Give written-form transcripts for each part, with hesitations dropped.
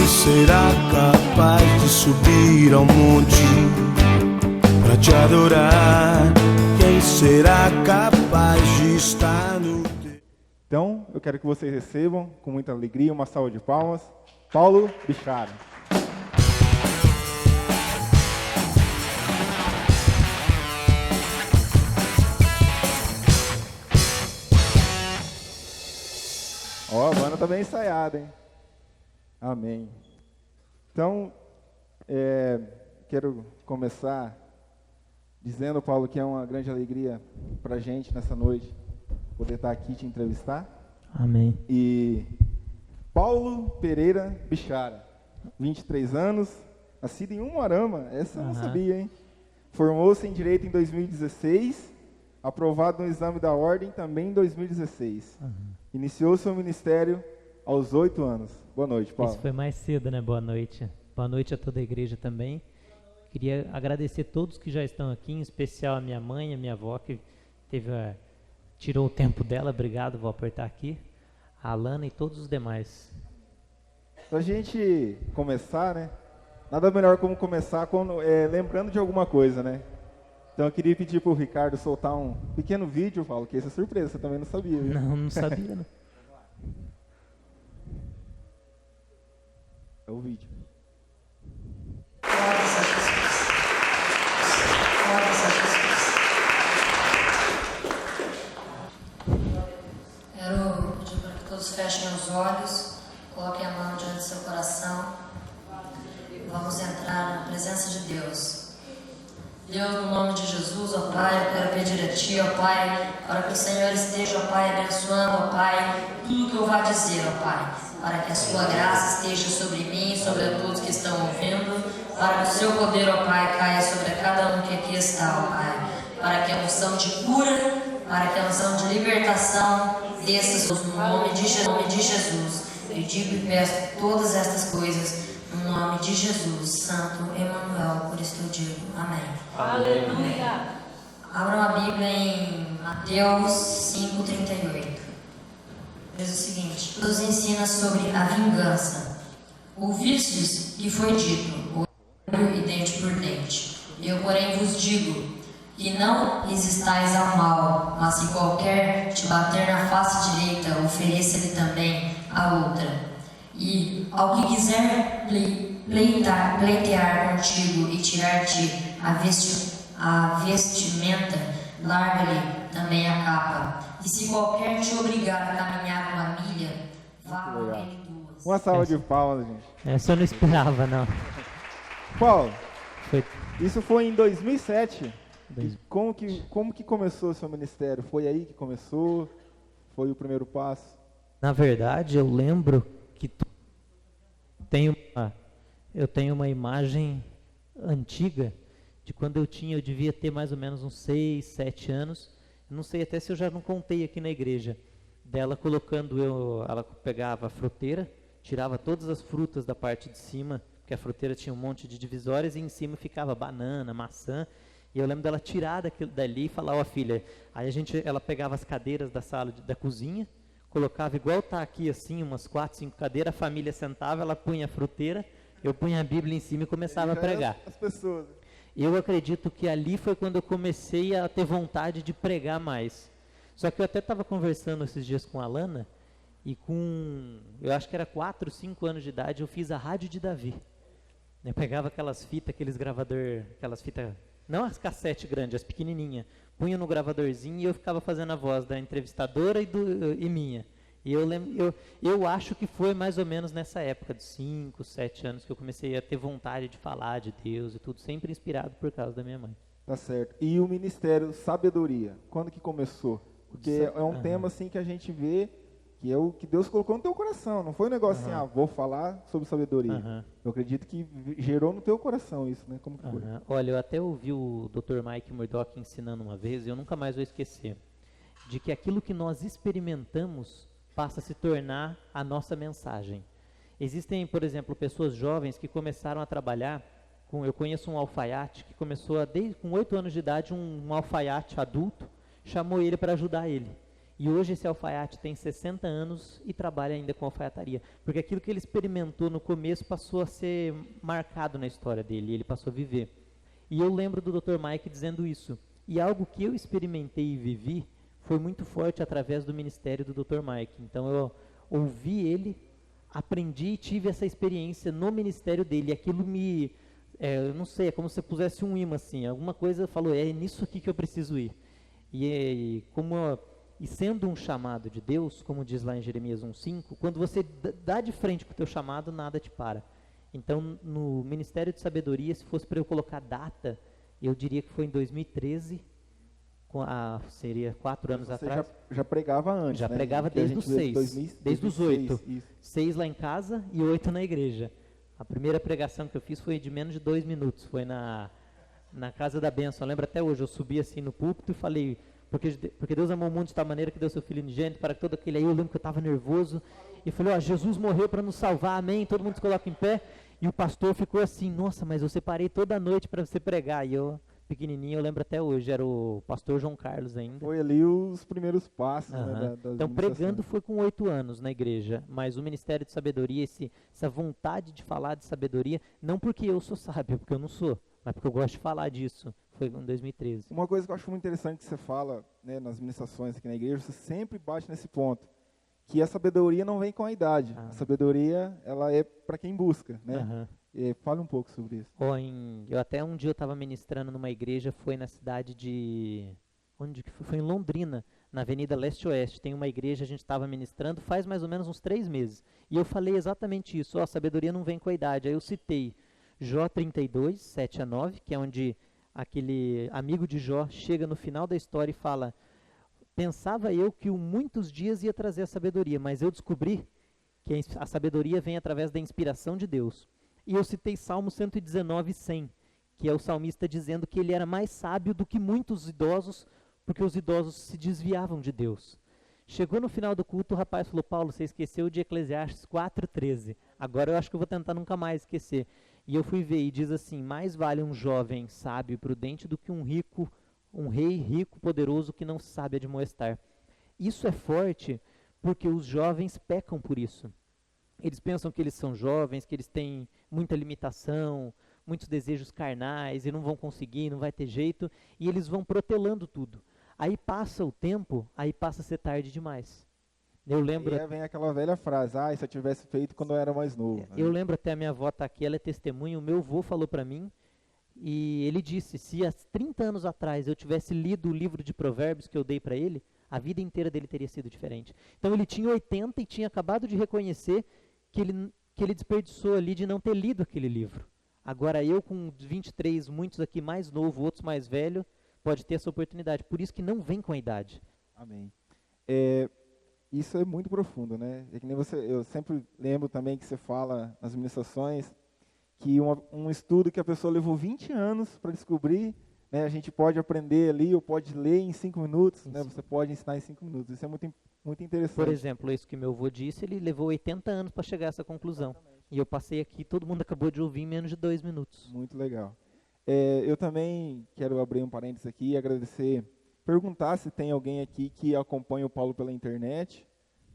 será capaz de subir ao monte para te adorar? Quem será capaz de estar no teu... Então, eu quero que vocês recebam com muita alegria uma salva de palmas, Paulo Bichara. Ó, a banda tá bem ensaiada, hein? Amém. Então, quero começar dizendo, Paulo, que é uma grande alegria pra gente nessa noite poder estar aqui te entrevistar. Amém. E Paulo Pereira Bichara, 23 anos, nascido em Umuarama, essa eu não sabia, hein? Formou-se em Direito em 2016, aprovado no exame da ordem também em 2016. Iniciou seu ministério aos 8 anos. Boa noite, Paulo. Isso foi mais cedo, né? Boa noite. Boa noite a toda a igreja também. Queria agradecer todos que já estão aqui, em especial a minha mãe, a minha avó, que tirou o tempo dela. Obrigado, vou apertar aqui. A Alana e todos os demais. Pra gente começar, né? Nada melhor como começar lembrando de alguma coisa, né? Então eu queria pedir pro Ricardo soltar um pequeno vídeo, Paulo, que essa é surpresa, você também não sabia, viu? Não sabia, né? É o vídeo. Quero pedir para que todos fechem os olhos, coloquem a mão diante do seu coração. Vamos entrar na presença de Deus. Deus, no nome de Jesus, ó Pai, eu quero pedir a Ti, ó Pai, para que o Senhor esteja, ó Pai, abençoando, ó Pai, tudo que eu vá dizer, ó Pai, para que a Sua graça esteja sobre mim e sobre todos que estão ouvindo, para que o Seu poder, ó Pai, caia sobre cada um que aqui está, ó Pai, para que a unção de cura, para que a unção de libertação desça no nome de Jesus. Eu digo e peço todas estas coisas no nome de Jesus, Santo Emmanuel, por isso eu digo, amém. Aleluia. Abram a Bíblia em Mateus 5,38. Diz o seguinte: nos ensina sobre a vingança. Ouvistes que foi dito, olho e dente por dente. Eu, porém, vos digo que não resistais ao mal, mas se qualquer te bater na face direita, ofereça-lhe também a outra. E ao que quiser pleitear contigo e tirar-te a vestimenta, larga-lhe também a capa. E se qualquer te obrigar a caminhar uma milha, vá com ele duas. Uma salva de palmas, gente. Essa eu não esperava, não. Paulo, Foi... isso foi em 2007. Como que começou o seu ministério? Foi aí que começou? Foi o primeiro passo? Na verdade, eu lembro que eu tenho uma imagem antiga de quando eu devia ter mais ou menos uns 6, 7 anos. Não sei até se eu já não contei aqui na igreja. Dela ela pegava a fruteira, tirava todas as frutas da parte de cima, porque a fruteira tinha um monte de divisórias e em cima ficava banana, maçã. E eu lembro dela tirar daquilo dali e falar, ó filha, aí ela pegava as cadeiras da sala da cozinha, colocava igual tá aqui assim, umas 4, 5 cadeiras, a família sentava, ela punha a fruteira, eu punha a Bíblia em cima e começava a pregar. As pessoas. Eu acredito que ali foi quando eu comecei a ter vontade de pregar mais. Só que eu até estava conversando esses dias com a Alana, e eu acho que era 4, 5 anos de idade, eu fiz a Rádio de Davi. Eu pegava aquelas fitas, aquelas fitas, não as cassete grandes, as pequenininhas, punha no gravadorzinho e eu ficava fazendo a voz da entrevistadora e minha. E eu acho que foi mais ou menos nessa época, de 5, 7 anos, que eu comecei a ter vontade de falar de Deus e tudo, sempre inspirado por causa da minha mãe. Tá certo. E o ministério Sabedoria, quando que começou? Porque é um tema assim que a gente vê que é o que Deus colocou no teu coração. Não foi um negócio assim, vou falar sobre sabedoria. Eu acredito que gerou no teu coração isso, né? Como que foi? Olha, eu até ouvi o Dr. Mike Murdock ensinando uma vez, e eu nunca mais vou esquecer, de que aquilo que nós experimentamos passa a se tornar a nossa mensagem. Existem, por exemplo, pessoas jovens que começaram a trabalhar eu conheço um alfaiate que começou com 8 anos de idade, um alfaiate adulto chamou ele para ajudar ele. E hoje esse alfaiate tem 60 anos e trabalha ainda com alfaiataria. Porque aquilo que ele experimentou no começo passou a ser marcado na história dele, e ele passou a viver. E eu lembro do Dr. Mike dizendo isso. E algo que eu experimentei e vivi foi muito forte através do ministério do Dr. Mike. Então eu ouvi ele, aprendi e tive essa experiência no ministério dele. E aquilo me, eu não sei, é como se eu pusesse um imã assim. Alguma coisa falou, é nisso aqui que eu preciso ir. E sendo um chamado de Deus, como diz lá em Jeremias 1:5, quando você dá de frente com o teu chamado, nada te para. Então, no Ministério de Sabedoria, se fosse para eu colocar data, eu diria que foi em 2013, seria 4 anos atrás. Já pregava antes, já né? pregava desde os 6, desde os 8. 6 lá em casa e 8 na igreja. A primeira pregação que eu fiz foi de menos de 2 minutos, foi na Casa da Bênção. Eu lembro até hoje, eu subi assim no púlpito e falei, porque Deus amou o mundo de tal maneira que deu seu Filho unigênito para todo aquele aí. Eu lembro que eu estava nervoso e falei, Jesus morreu para nos salvar, amém. Todo mundo se coloca em pé. E o pastor ficou assim, nossa, mas eu separei toda a noite para você pregar. E eu, pequenininho, eu lembro até hoje, era o pastor João Carlos ainda. Foi ali os primeiros passos, né, então, pregando foi com 8 anos na igreja, mas o Ministério de Sabedoria, essa vontade de falar de sabedoria, não porque eu sou sábio, porque eu não sou, mas porque eu gosto de falar disso, foi em 2013. Uma coisa que eu acho muito interessante que você fala, né, nas ministrações aqui na igreja, você sempre bate nesse ponto, que a sabedoria não vem com a idade. A sabedoria, ela é para quem busca, né? Fala um pouco sobre isso. Eu até um dia eu estava ministrando numa igreja, foi na cidade de... Onde que foi? Foi em Londrina, na Avenida Leste-Oeste. Tem uma igreja, a gente estava ministrando faz mais ou menos uns 3 meses. E eu falei exatamente isso, a sabedoria não vem com a idade. Aí eu citei Jó 32, 7-9, que é onde aquele amigo de Jó chega no final da história e fala... Pensava eu que muitos dias ia trazer a sabedoria, mas eu descobri que a sabedoria vem através da inspiração de Deus. E eu citei Salmo 119, 100, que é o salmista dizendo que ele era mais sábio do que muitos idosos, porque os idosos se desviavam de Deus. Chegou no final do culto, o rapaz falou, Paulo, você esqueceu de Eclesiastes 4:13. Agora eu acho que eu vou tentar nunca mais esquecer. E eu fui ver e diz assim, mais vale um jovem sábio e prudente do que um rei rico, poderoso, que não sabe admoestar. Isso é forte porque os jovens pecam por isso. Eles pensam que eles são jovens, que eles têm muita limitação, muitos desejos carnais e não vão conseguir, não vai ter jeito, e eles vão protelando tudo. Aí passa o tempo, aí passa a ser tarde demais. Eu lembro... E aí vem aquela velha frase, se eu tivesse feito quando eu era mais novo. Eu lembro até, a minha avó está aqui, ela é testemunha, o meu avô falou para mim, e ele disse, se há 30 anos atrás eu tivesse lido o livro de Provérbios que eu dei para ele, a vida inteira dele teria sido diferente. Então ele tinha 80 e tinha acabado de reconhecer que ele desperdiçou ali de não ter lido aquele livro. Agora eu com 23, muitos aqui mais novo, outros mais velho, pode ter essa oportunidade. Por isso que não vem com a idade. Amém. Isso é muito profundo, né? É que nem eu sempre lembro também que você fala nas ministrações que um estudo que a pessoa levou 20 anos para descobrir, né, a gente pode aprender ali, ou pode ler em 5 minutos, né, você pode ensinar em 5 minutos. Isso é muito, muito interessante. Por exemplo, isso que meu avô disse, ele levou 80 anos para chegar a essa conclusão. Exatamente. E eu passei aqui, todo mundo acabou de ouvir em menos de 2 minutos. Muito legal. Eu também quero abrir um parênteses aqui e agradecer, perguntar se tem alguém aqui que acompanha o Paulo pela internet,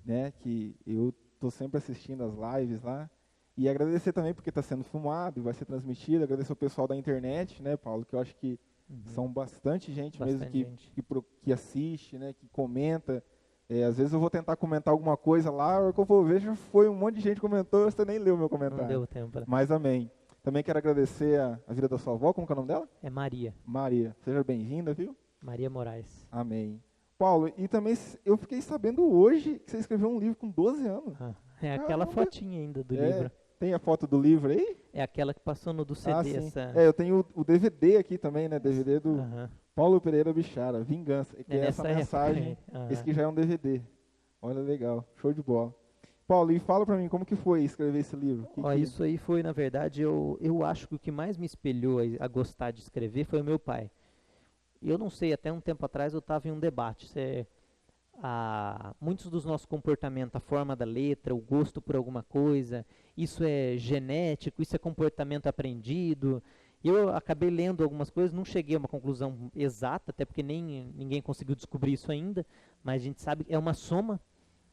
né, que eu estou sempre assistindo as lives lá. E agradecer também porque está sendo filmado e vai ser transmitido. Agradecer ao pessoal da internet, né, Paulo, que eu acho que são bastante gente mesmo que assiste, né, que comenta. Às vezes eu vou tentar comentar alguma coisa lá, a hora que eu vou ver, já foi um monte de gente que comentou, você nem leu o meu comentário. Não deu tempo. Mas amém. Também quero agradecer a vida da sua avó, como que é o nome dela? É Maria. Maria. Seja bem-vinda, viu? Maria Moraes. Amém. Paulo, e também eu fiquei sabendo hoje que você escreveu um livro com 12 anos. É aquela fotinha ainda do livro. Tem a foto do livro aí? É aquela que passou no do CD. Eu tenho o DVD aqui também, né? DVD do Paulo Pereira Bichara, Vingança. Que é essa mensagem, esse que já é um DVD. Olha, legal, show de bola. Paulo, e fala pra mim, como que foi escrever esse livro? Isso aí foi, na verdade, eu acho que o que mais me espelhou a gostar de escrever foi o meu pai. E eu não sei, até um tempo atrás eu estava em um debate. Muitos dos nossos comportamentos, a forma da letra, o gosto por alguma coisa, isso é genético, isso é comportamento aprendido. Eu acabei lendo algumas coisas, não cheguei a uma conclusão exata, até porque ninguém conseguiu descobrir isso ainda, mas a gente sabe que é uma soma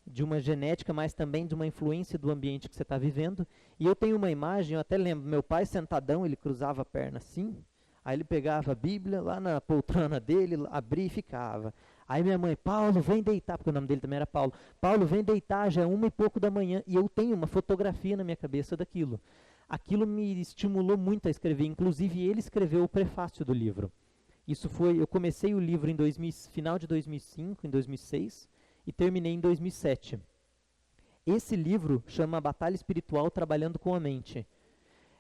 de uma genética, mas também de uma influência do ambiente que você está vivendo. E eu tenho uma imagem, eu até lembro, meu pai sentadão, ele cruzava a perna assim, aí ele pegava a Bíblia lá na poltrona dele, abria e ficava. Aí minha mãe, Paulo, vem deitar, porque o nome dele também era Paulo. Paulo, vem deitar, já é 1h pouco da manhã. E eu tenho uma fotografia na minha cabeça daquilo. Aquilo me estimulou muito a escrever, inclusive ele escreveu o prefácio do livro. Isso foi, eu comecei o livro em final de 2005, em 2006, e terminei em 2007. Esse livro chama Batalha Espiritual Trabalhando com a Mente.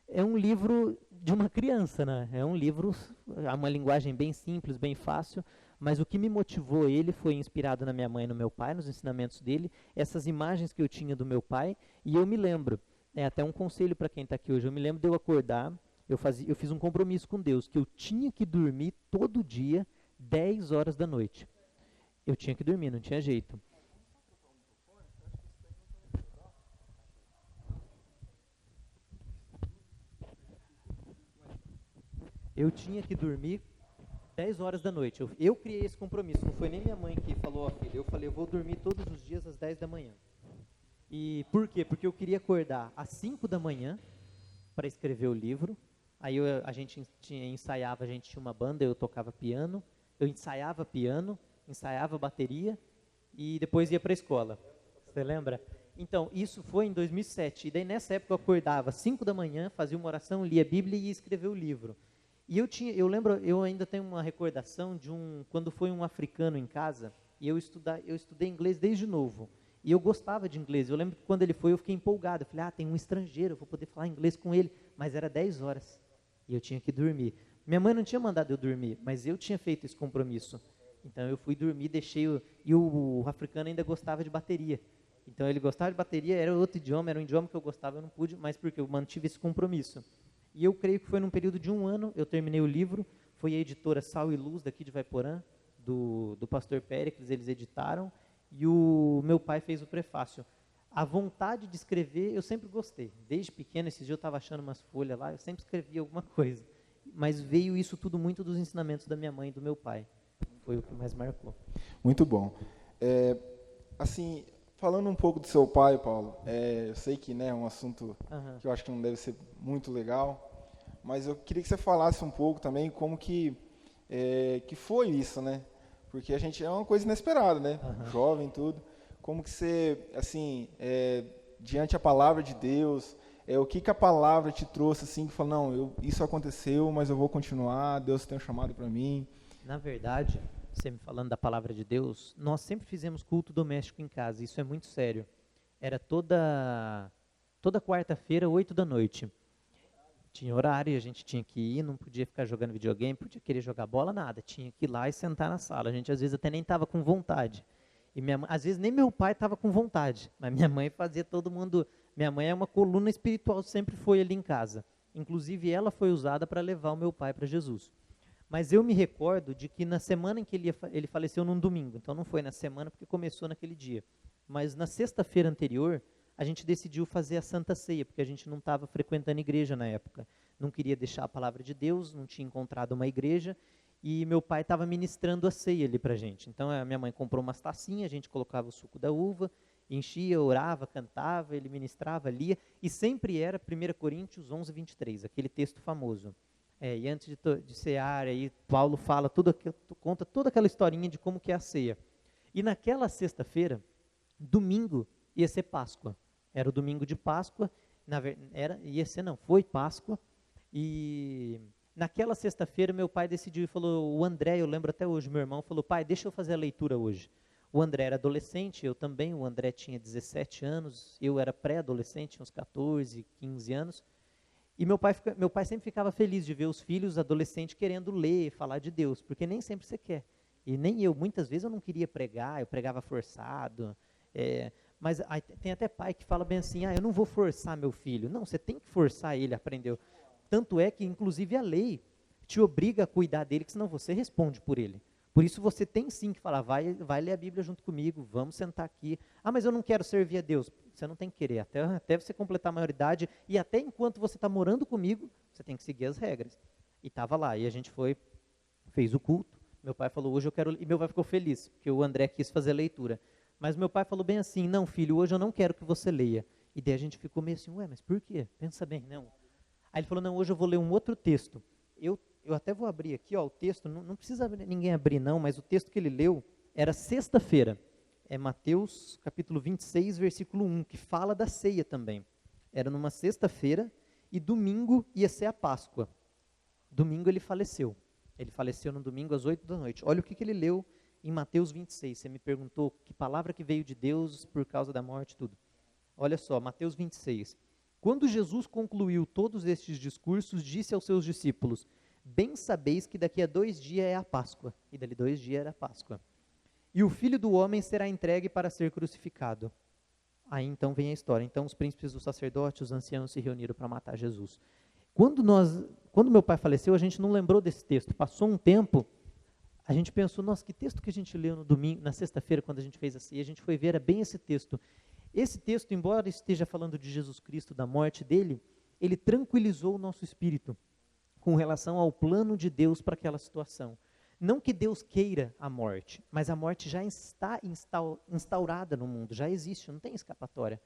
É um livro de uma criança, né? É um livro, uma linguagem bem simples, bem fácil, mas o que me motivou ele foi inspirado na minha mãe e no meu pai, nos ensinamentos dele, essas imagens que eu tinha do meu pai, e eu me lembro, até um conselho para quem está aqui hoje, eu me lembro de eu acordar, eu fiz um compromisso com Deus, que eu tinha que dormir todo dia, 10 horas da noite. Eu tinha que dormir, não tinha jeito. Eu tinha que dormir 10 horas da noite. Eu criei esse compromisso, não foi nem minha mãe que falou, ó filho, eu falei, eu vou dormir todos os dias às 10 da manhã. E por quê? Porque eu queria acordar às 5 da manhã para escrever o livro. Aí a gente ensaiava, a gente tinha uma banda, eu tocava piano, eu ensaiava piano, ensaiava bateria e depois ia para a escola. Você lembra? Então, isso foi em 2007. E daí nessa época eu acordava às 5 da manhã, fazia uma oração, lia a Bíblia e ia escrever o livro. E eu lembro, eu ainda tenho uma recordação de quando foi um africano em casa, e eu estudei inglês desde novo. E eu gostava de inglês. Eu lembro que quando ele foi, eu fiquei empolgado. Eu falei, tem um estrangeiro, eu vou poder falar inglês com ele. Mas era 10 horas. E eu tinha que dormir. Minha mãe não tinha mandado eu dormir, mas eu tinha feito esse compromisso. Então eu fui dormir, e o africano ainda gostava de bateria. Então ele gostava de bateria, era outro idioma, era um idioma que eu gostava, eu não pude, mas porque eu mantive esse compromisso. E eu creio que foi num período de 1 ano, eu terminei o livro, foi a editora Sal e Luz, daqui de Vaiporã, do pastor Péricles, eles editaram, e o meu pai fez o prefácio. A vontade de escrever, eu sempre gostei. Desde pequeno, esses dias eu estava achando umas folhas lá, eu sempre escrevia alguma coisa. Mas veio isso tudo muito dos ensinamentos da minha mãe e do meu pai. Foi o que mais marcou. Muito bom. Assim, falando um pouco do seu pai, Paulo, eu sei que é um assunto que eu acho que não deve ser muito legal, mas eu queria que você falasse um pouco também como que foi isso, né? Porque a gente é uma coisa inesperada, né? Jovem, tudo. Como que você, assim, diante a palavra de Deus, o que a palavra te trouxe, assim, que falou, não, isso aconteceu, mas eu vou continuar, Deus tem um chamado para mim. Na verdade, você me falando da palavra de Deus, nós sempre fizemos culto doméstico em casa, isso é muito sério. Era toda quarta-feira, 8 da noite. Tinha horário, a gente tinha que ir, não podia ficar jogando videogame, podia querer jogar bola, nada. Tinha que ir lá e sentar na sala. A gente às vezes até nem estava com vontade. E às vezes nem meu pai estava com vontade, mas minha mãe fazia todo mundo. Minha mãe é uma coluna espiritual, sempre foi ali em casa. Inclusive ela foi usada para levar o meu pai para Jesus. Mas eu me recordo de que na semana em que ele faleceu num domingo, então não foi na semana porque começou naquele dia. Mas na sexta-feira anterior, a gente decidiu fazer a Santa Ceia, porque a gente não estava frequentando igreja na época. Não queria deixar a palavra de Deus, não tinha encontrado uma igreja, e meu pai estava ministrando a ceia ali para a gente. Então a minha mãe comprou umas tacinhas, a gente colocava o suco da uva, enchia, orava, cantava, ele ministrava, lia, e sempre era 1 Coríntios 11, 23, aquele texto famoso. E antes de cear, aí Paulo fala conta toda aquela historinha de como que é a ceia. E naquela sexta-feira, domingo, ia ser Páscoa. Era o domingo de Páscoa, foi Páscoa, e naquela sexta-feira meu pai decidiu e falou, o André, eu lembro até hoje, meu irmão falou, pai, deixa eu fazer a leitura hoje. O André era adolescente, eu também, o André tinha 17 anos, eu era pré-adolescente, uns 14, 15 anos, e meu pai sempre ficava feliz de ver os filhos adolescentes querendo ler, falar de Deus, porque nem sempre você quer. E nem eu, muitas vezes eu não queria pregar, eu pregava forçado, mas tem até pai que fala bem assim, eu não vou forçar meu filho. Não, você tem que forçar ele a aprender. Tanto é que, inclusive, a lei te obriga a cuidar dele, que senão você responde por ele. Por isso você tem sim que falar, vai ler a Bíblia junto comigo, vamos sentar aqui. Mas eu não quero servir a Deus. Você não tem que querer, até você completar a maioridade, e até enquanto você está morando comigo, você tem que seguir as regras. E estava lá, e a gente fez o culto. Meu pai falou, hoje eu quero... E meu pai ficou feliz, porque o André quis fazer a leitura. Mas meu pai falou bem assim, não, filho, hoje eu não quero que você leia. E daí a gente ficou meio assim, ué, mas por quê? Pensa bem, não. Aí ele falou, não, hoje eu vou ler um outro texto. Eu até vou abrir aqui, ó, o texto, não precisa ninguém abrir não, mas o texto que ele leu era sexta-feira. É Mateus capítulo 26, versículo 1, que fala da ceia também. Era numa sexta-feira e domingo ia ser a Páscoa. Domingo ele faleceu. Ele faleceu no domingo às 8 da noite. Olha o que ele leu em Mateus 26. Você me perguntou que palavra que veio de Deus por causa da morte, tudo. Olha só, Mateus 26. Quando Jesus concluiu todos estes discursos, disse aos seus discípulos, bem sabeis que daqui a 2 dias é a Páscoa. E dali 2 dias era a Páscoa. E o Filho do Homem será entregue para ser crucificado. Aí então vem a história. Então os príncipes dos sacerdotes, os anciãos se reuniram para matar Jesus. Quando meu pai faleceu, a gente não lembrou desse texto. Passou um tempo, a gente pensou, nossa, que texto que a gente leu no domingo, na sexta-feira, quando a gente fez assim, a gente foi ver, era bem esse texto. Esse texto, embora esteja falando de Jesus Cristo, da morte dele, ele tranquilizou o nosso espírito com relação ao plano de Deus para aquela situação. Não que Deus queira a morte, mas a morte já está instaurada no mundo, já existe, não tem escapatória.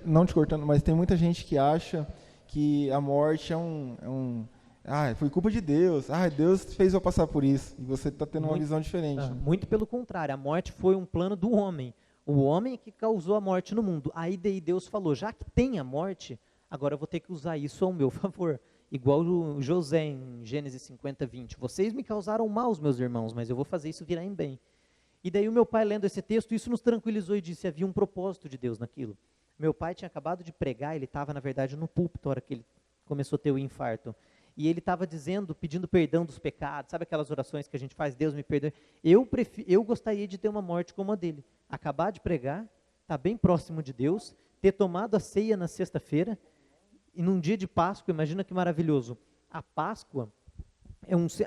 Não te cortando, mas tem muita gente que acha que a morte foi culpa de Deus. Deus fez eu passar por isso. E você está tendo uma visão diferente. Muito pelo contrário, a morte foi um plano do homem. O homem que causou a morte no mundo. Aí daí Deus falou, já que tem a morte, agora eu vou ter que usar isso ao meu favor. Igual o José em Gênesis 50, 20. Vocês me causaram mal, meus irmãos, mas eu vou fazer isso virar em bem. E daí o meu pai lendo esse texto, isso nos tranquilizou e disse, havia um propósito de Deus naquilo. Meu pai tinha acabado de pregar, ele estava, na verdade, no púlpito, na hora que ele começou a ter o infarto. E ele estava dizendo, pedindo perdão dos pecados, sabe aquelas orações que a gente faz, Deus me perdoe. Eu gostaria de ter uma morte como a dele. Acabar de pregar, estar bem próximo de Deus, ter tomado a ceia na sexta-feira, e num dia de Páscoa, imagina que maravilhoso. A Páscoa,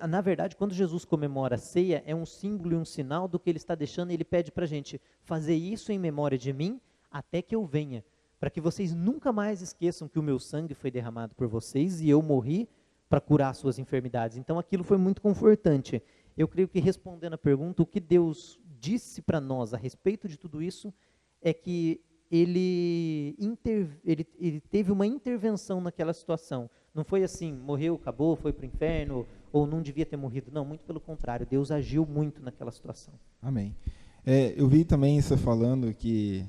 na verdade, quando Jesus comemora a ceia, é um símbolo e um sinal do que ele está deixando, e ele pede para a gente fazer isso em memória de mim, até que eu venha, para que vocês nunca mais esqueçam que o meu sangue foi derramado por vocês e eu morri para curar suas enfermidades. Então aquilo foi muito confortante. Eu creio que respondendo a pergunta, o que Deus disse para nós a respeito de tudo isso é que ele teve uma intervenção naquela situação. Não foi assim, morreu, acabou, foi para o inferno, ou não devia ter morrido. Não, muito pelo contrário, Deus agiu muito naquela situação. Amém. Eu vi também você falando que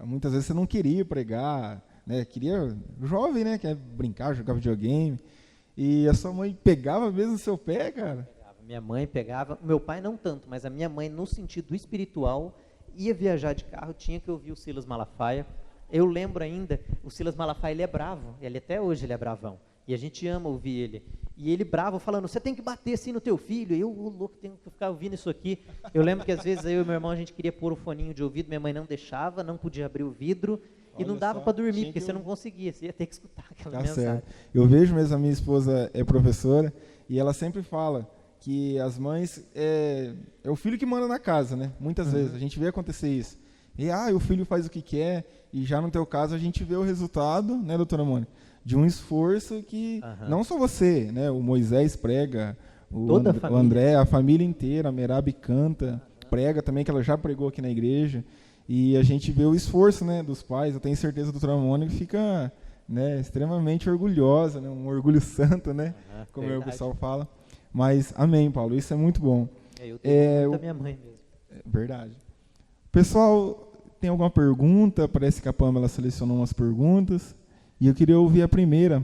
muitas vezes você não queria pregar, queria, jovem, quer brincar, jogar videogame, e a sua mãe pegava mesmo o seu pé, cara? Minha mãe pegava, meu pai não tanto, mas a minha mãe, no sentido espiritual, ia viajar de carro, tinha que ouvir o Silas Malafaia. Eu lembro ainda, o Silas Malafaia, ele é bravo, até hoje ele é bravão, e a gente ama ouvir ele. E ele bravo, falando, você tem que bater assim no teu filho. Eu, louco, tenho que ficar ouvindo isso aqui. Eu lembro que às vezes eu e meu irmão, a gente queria pôr o foninho de ouvido, minha mãe não deixava, não podia abrir o vidro, e não dava para dormir, porque você não conseguia, você ia ter que escutar aquela mensagem. Certo. Eu vejo mesmo, a minha esposa é professora, e ela sempre fala que as mães, é o filho que manda na casa, Muitas vezes, a gente vê acontecer isso. E, o filho faz o que quer, e já no teu caso a gente vê o resultado, doutora Mônica? De um esforço que não só você, o Moisés prega, o André, a família inteira, a Merab canta, prega também, que ela já pregou aqui na igreja, e a gente vê o esforço dos pais. Eu tenho certeza que a doutora Mônica fica extremamente orgulhosa, um orgulho santo, como o pessoal fala. Mas, amém, Paulo, isso é muito bom. Eu tenho muito da minha mãe mesmo. Verdade. Pessoal, tem alguma pergunta? Parece que a Pamela selecionou umas perguntas. E eu queria ouvir a primeira.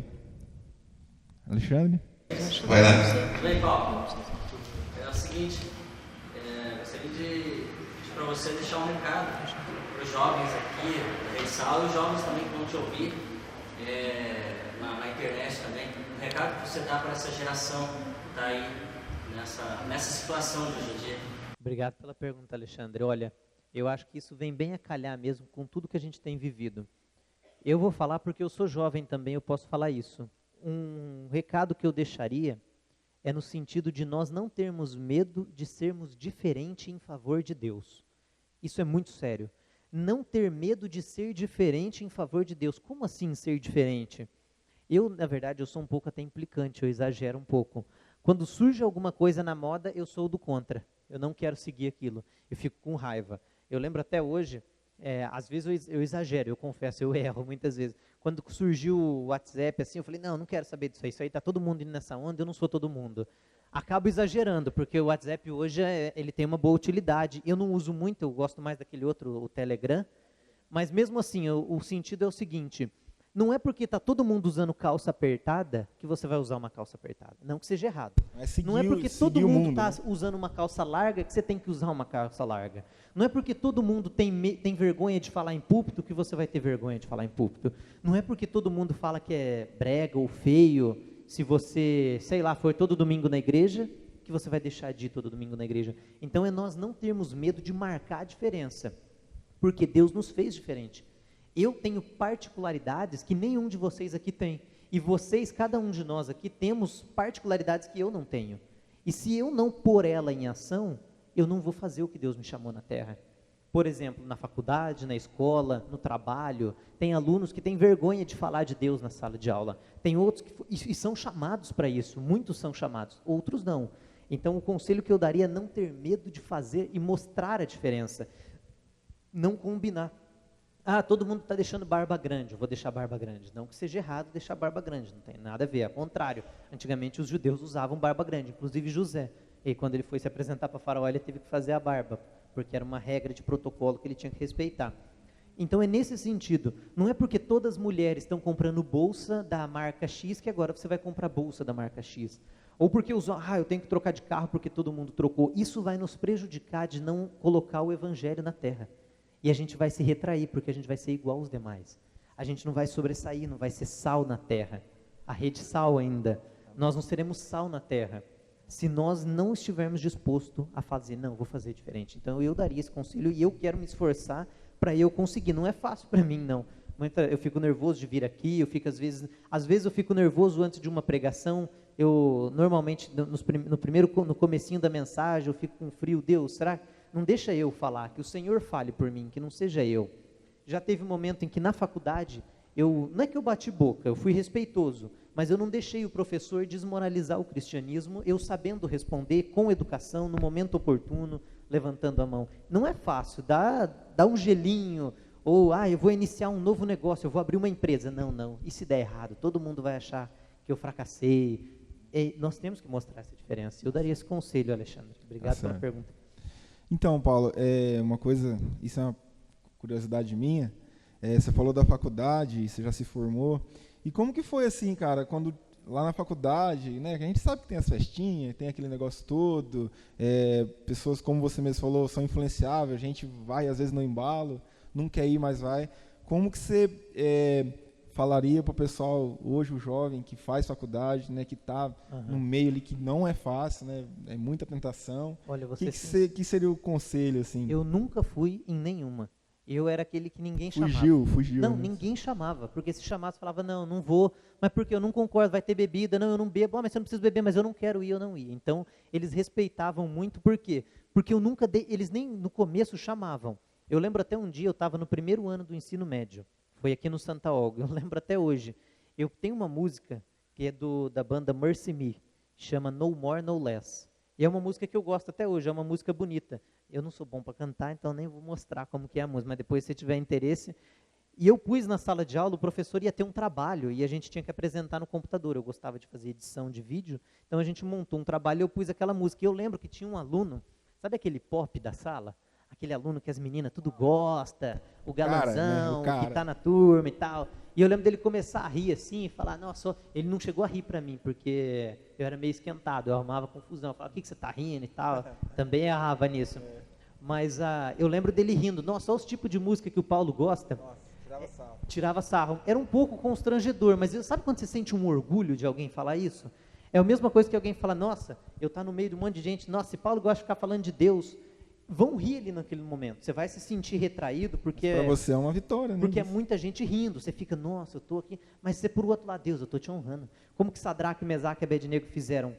Alexandre? Vai lá. Bem, Paulo, é o seguinte, gostaria de pedir para você deixar um recado para os jovens aqui da Rede Sal e os jovens também que vão te ouvir na internet também. Um recado que você dá para essa geração que está aí nessa situação de hoje em dia. Obrigado pela pergunta, Alexandre. Olha, eu acho que isso vem bem a calhar mesmo com tudo que a gente tem vivido. Eu vou falar porque eu sou jovem também, eu posso falar isso. Um recado que eu deixaria é no sentido de nós não termos medo de sermos diferentes em favor de Deus. Isso é muito sério. Não ter medo de ser diferente em favor de Deus. Como assim ser diferente? Eu, na verdade, eu sou um pouco até implicante, eu exagero um pouco. Quando surge alguma coisa na moda, eu sou do contra. Eu não quero seguir aquilo. Eu fico com raiva. Eu lembro até hoje, às vezes eu exagero, eu confesso, eu erro muitas vezes. Quando surgiu o WhatsApp, assim, eu falei, não quero saber disso aí. Isso aí tá todo mundo indo nessa onda, eu não sou todo mundo. Acabo exagerando, porque o WhatsApp hoje, ele tem uma boa utilidade. Eu não uso muito, eu gosto mais daquele outro, o Telegram. Mas mesmo assim, o sentido é o seguinte, não é porque está todo mundo usando calça apertada que você vai usar uma calça apertada. Não que seja errado. Não é porque todo mundo está usando uma calça larga que você tem que usar uma calça larga. Não é porque todo mundo tem vergonha de falar em púlpito que você vai ter vergonha de falar em púlpito. Não é porque todo mundo fala que é brega ou feio, se você, sei lá, for todo domingo na igreja, que você vai deixar de ir todo domingo na igreja. Então é nós não termos medo de marcar a diferença, porque Deus nos fez diferente. Eu tenho particularidades que nenhum de vocês aqui tem. E vocês, cada um de nós aqui, temos particularidades que eu não tenho. E se eu não pôr ela em ação, eu não vou fazer o que Deus me chamou na terra. Por exemplo, na faculdade, na escola, no trabalho, tem alunos que têm vergonha de falar de Deus na sala de aula. Tem outros que são chamados para isso, muitos são chamados, outros não. Então o conselho que eu daria é não ter medo de fazer e mostrar a diferença. Não combinar. Todo mundo está deixando barba grande, eu vou deixar barba grande. Não que seja errado deixar barba grande, não tem nada a ver, ao contrário. Antigamente os judeus usavam barba grande, inclusive José. E quando ele foi se apresentar para Faraó, ele teve que fazer a barba, porque era uma regra de protocolo que ele tinha que respeitar. Então é nesse sentido, não é porque todas as mulheres estão comprando bolsa da marca X que agora você vai comprar bolsa da marca X. Ou porque eu tenho que trocar de carro porque todo mundo trocou. Isso vai nos prejudicar de não colocar o evangelho na terra. E a gente vai se retrair, porque a gente vai ser igual aos demais. A gente não vai sobressair, não vai ser sal na terra. A rede sal ainda. Nós não seremos sal na terra, se nós não estivermos dispostos a fazer, não, vou fazer diferente. Então eu daria esse conselho e eu quero me esforçar para eu conseguir. Não é fácil para mim, não. Eu fico nervoso de vir aqui, eu fico às vezes eu fico nervoso antes de uma pregação. Eu normalmente no comecinho da mensagem eu fico com frio. Deus, será que não deixa eu falar, que o Senhor fale por mim, que não seja eu. Já teve um momento em que na faculdade, não é que eu bati boca, eu fui respeitoso, mas eu não deixei o professor desmoralizar o cristianismo, eu sabendo responder com educação, no momento oportuno, levantando a mão. Não é fácil, dá um gelinho, ou eu vou iniciar um novo negócio, eu vou abrir uma empresa. Não, e se der errado? Todo mundo vai achar que eu fracassei. Nós temos que mostrar essa diferença. Eu daria esse conselho, Alexandre. Obrigado pela pergunta. Então, Paulo, uma coisa, isso é uma curiosidade minha, você falou da faculdade, você já se formou, e como que foi assim, cara, quando lá na faculdade, né, a gente sabe que tem as festinhas, tem aquele negócio todo, pessoas, como você mesmo falou, são influenciáveis, a gente vai às vezes no embalo, não quer ir, mas vai. Como que você falaria para o pessoal, hoje o jovem que faz faculdade, né, que está no meio ali, que não é fácil, né, é muita tentação. Olha, que seria o conselho, assim? Eu nunca fui em nenhuma. Eu era aquele que ninguém chamava. Fugiu. Não, ninguém chamava, porque se chamasse, falava, não vou, mas porque eu não concordo, vai ter bebida, não, eu não bebo, mas você não precisa beber, mas eu não quero ir, eu não ia. Então, eles respeitavam muito, por quê? Porque eu nunca eles nem no começo chamavam. Eu lembro até um dia, eu estava no primeiro ano do ensino médio, foi aqui no Santa Olga, eu lembro até hoje. Eu tenho uma música que é da banda Mercy Me, chama No More, No Less. E é uma música que eu gosto até hoje, é uma música bonita. Eu não sou bom para cantar, então nem vou mostrar como que é a música, mas depois, se tiver interesse. E eu pus na sala de aula, o professor ia ter um trabalho, e a gente tinha que apresentar no computador. Eu gostava de fazer edição de vídeo, então a gente montou um trabalho e eu pus aquela música. E eu lembro que tinha um aluno, sabe aquele pop da sala? Aquele aluno que as meninas tudo gosta, o galanzão, que está na turma e tal. E eu lembro dele começar a rir assim e falar, nossa, ele não chegou a rir para mim, porque eu era meio esquentado, eu arrumava confusão. Eu falava, o que você está rindo e tal. Também errava nisso. Mas eu lembro dele rindo. Nossa, olha os tipos de música que o Paulo gosta. Nossa, tirava sarro. Tirava sarro. Era um pouco constrangedor, mas sabe quando você sente um orgulho de alguém falar isso? É a mesma coisa que alguém fala, nossa, eu estou no meio de um monte de gente, nossa, se Paulo gosta de ficar falando de Deus, vão rir ali naquele momento. Você vai se sentir retraído, porque... Para você é uma vitória, né? Porque é muita gente rindo. Você fica, nossa, eu estou aqui. Mas você, por outro lado, Deus, eu estou te honrando. Como que Sadraque, Mesaque e Abednego fizeram?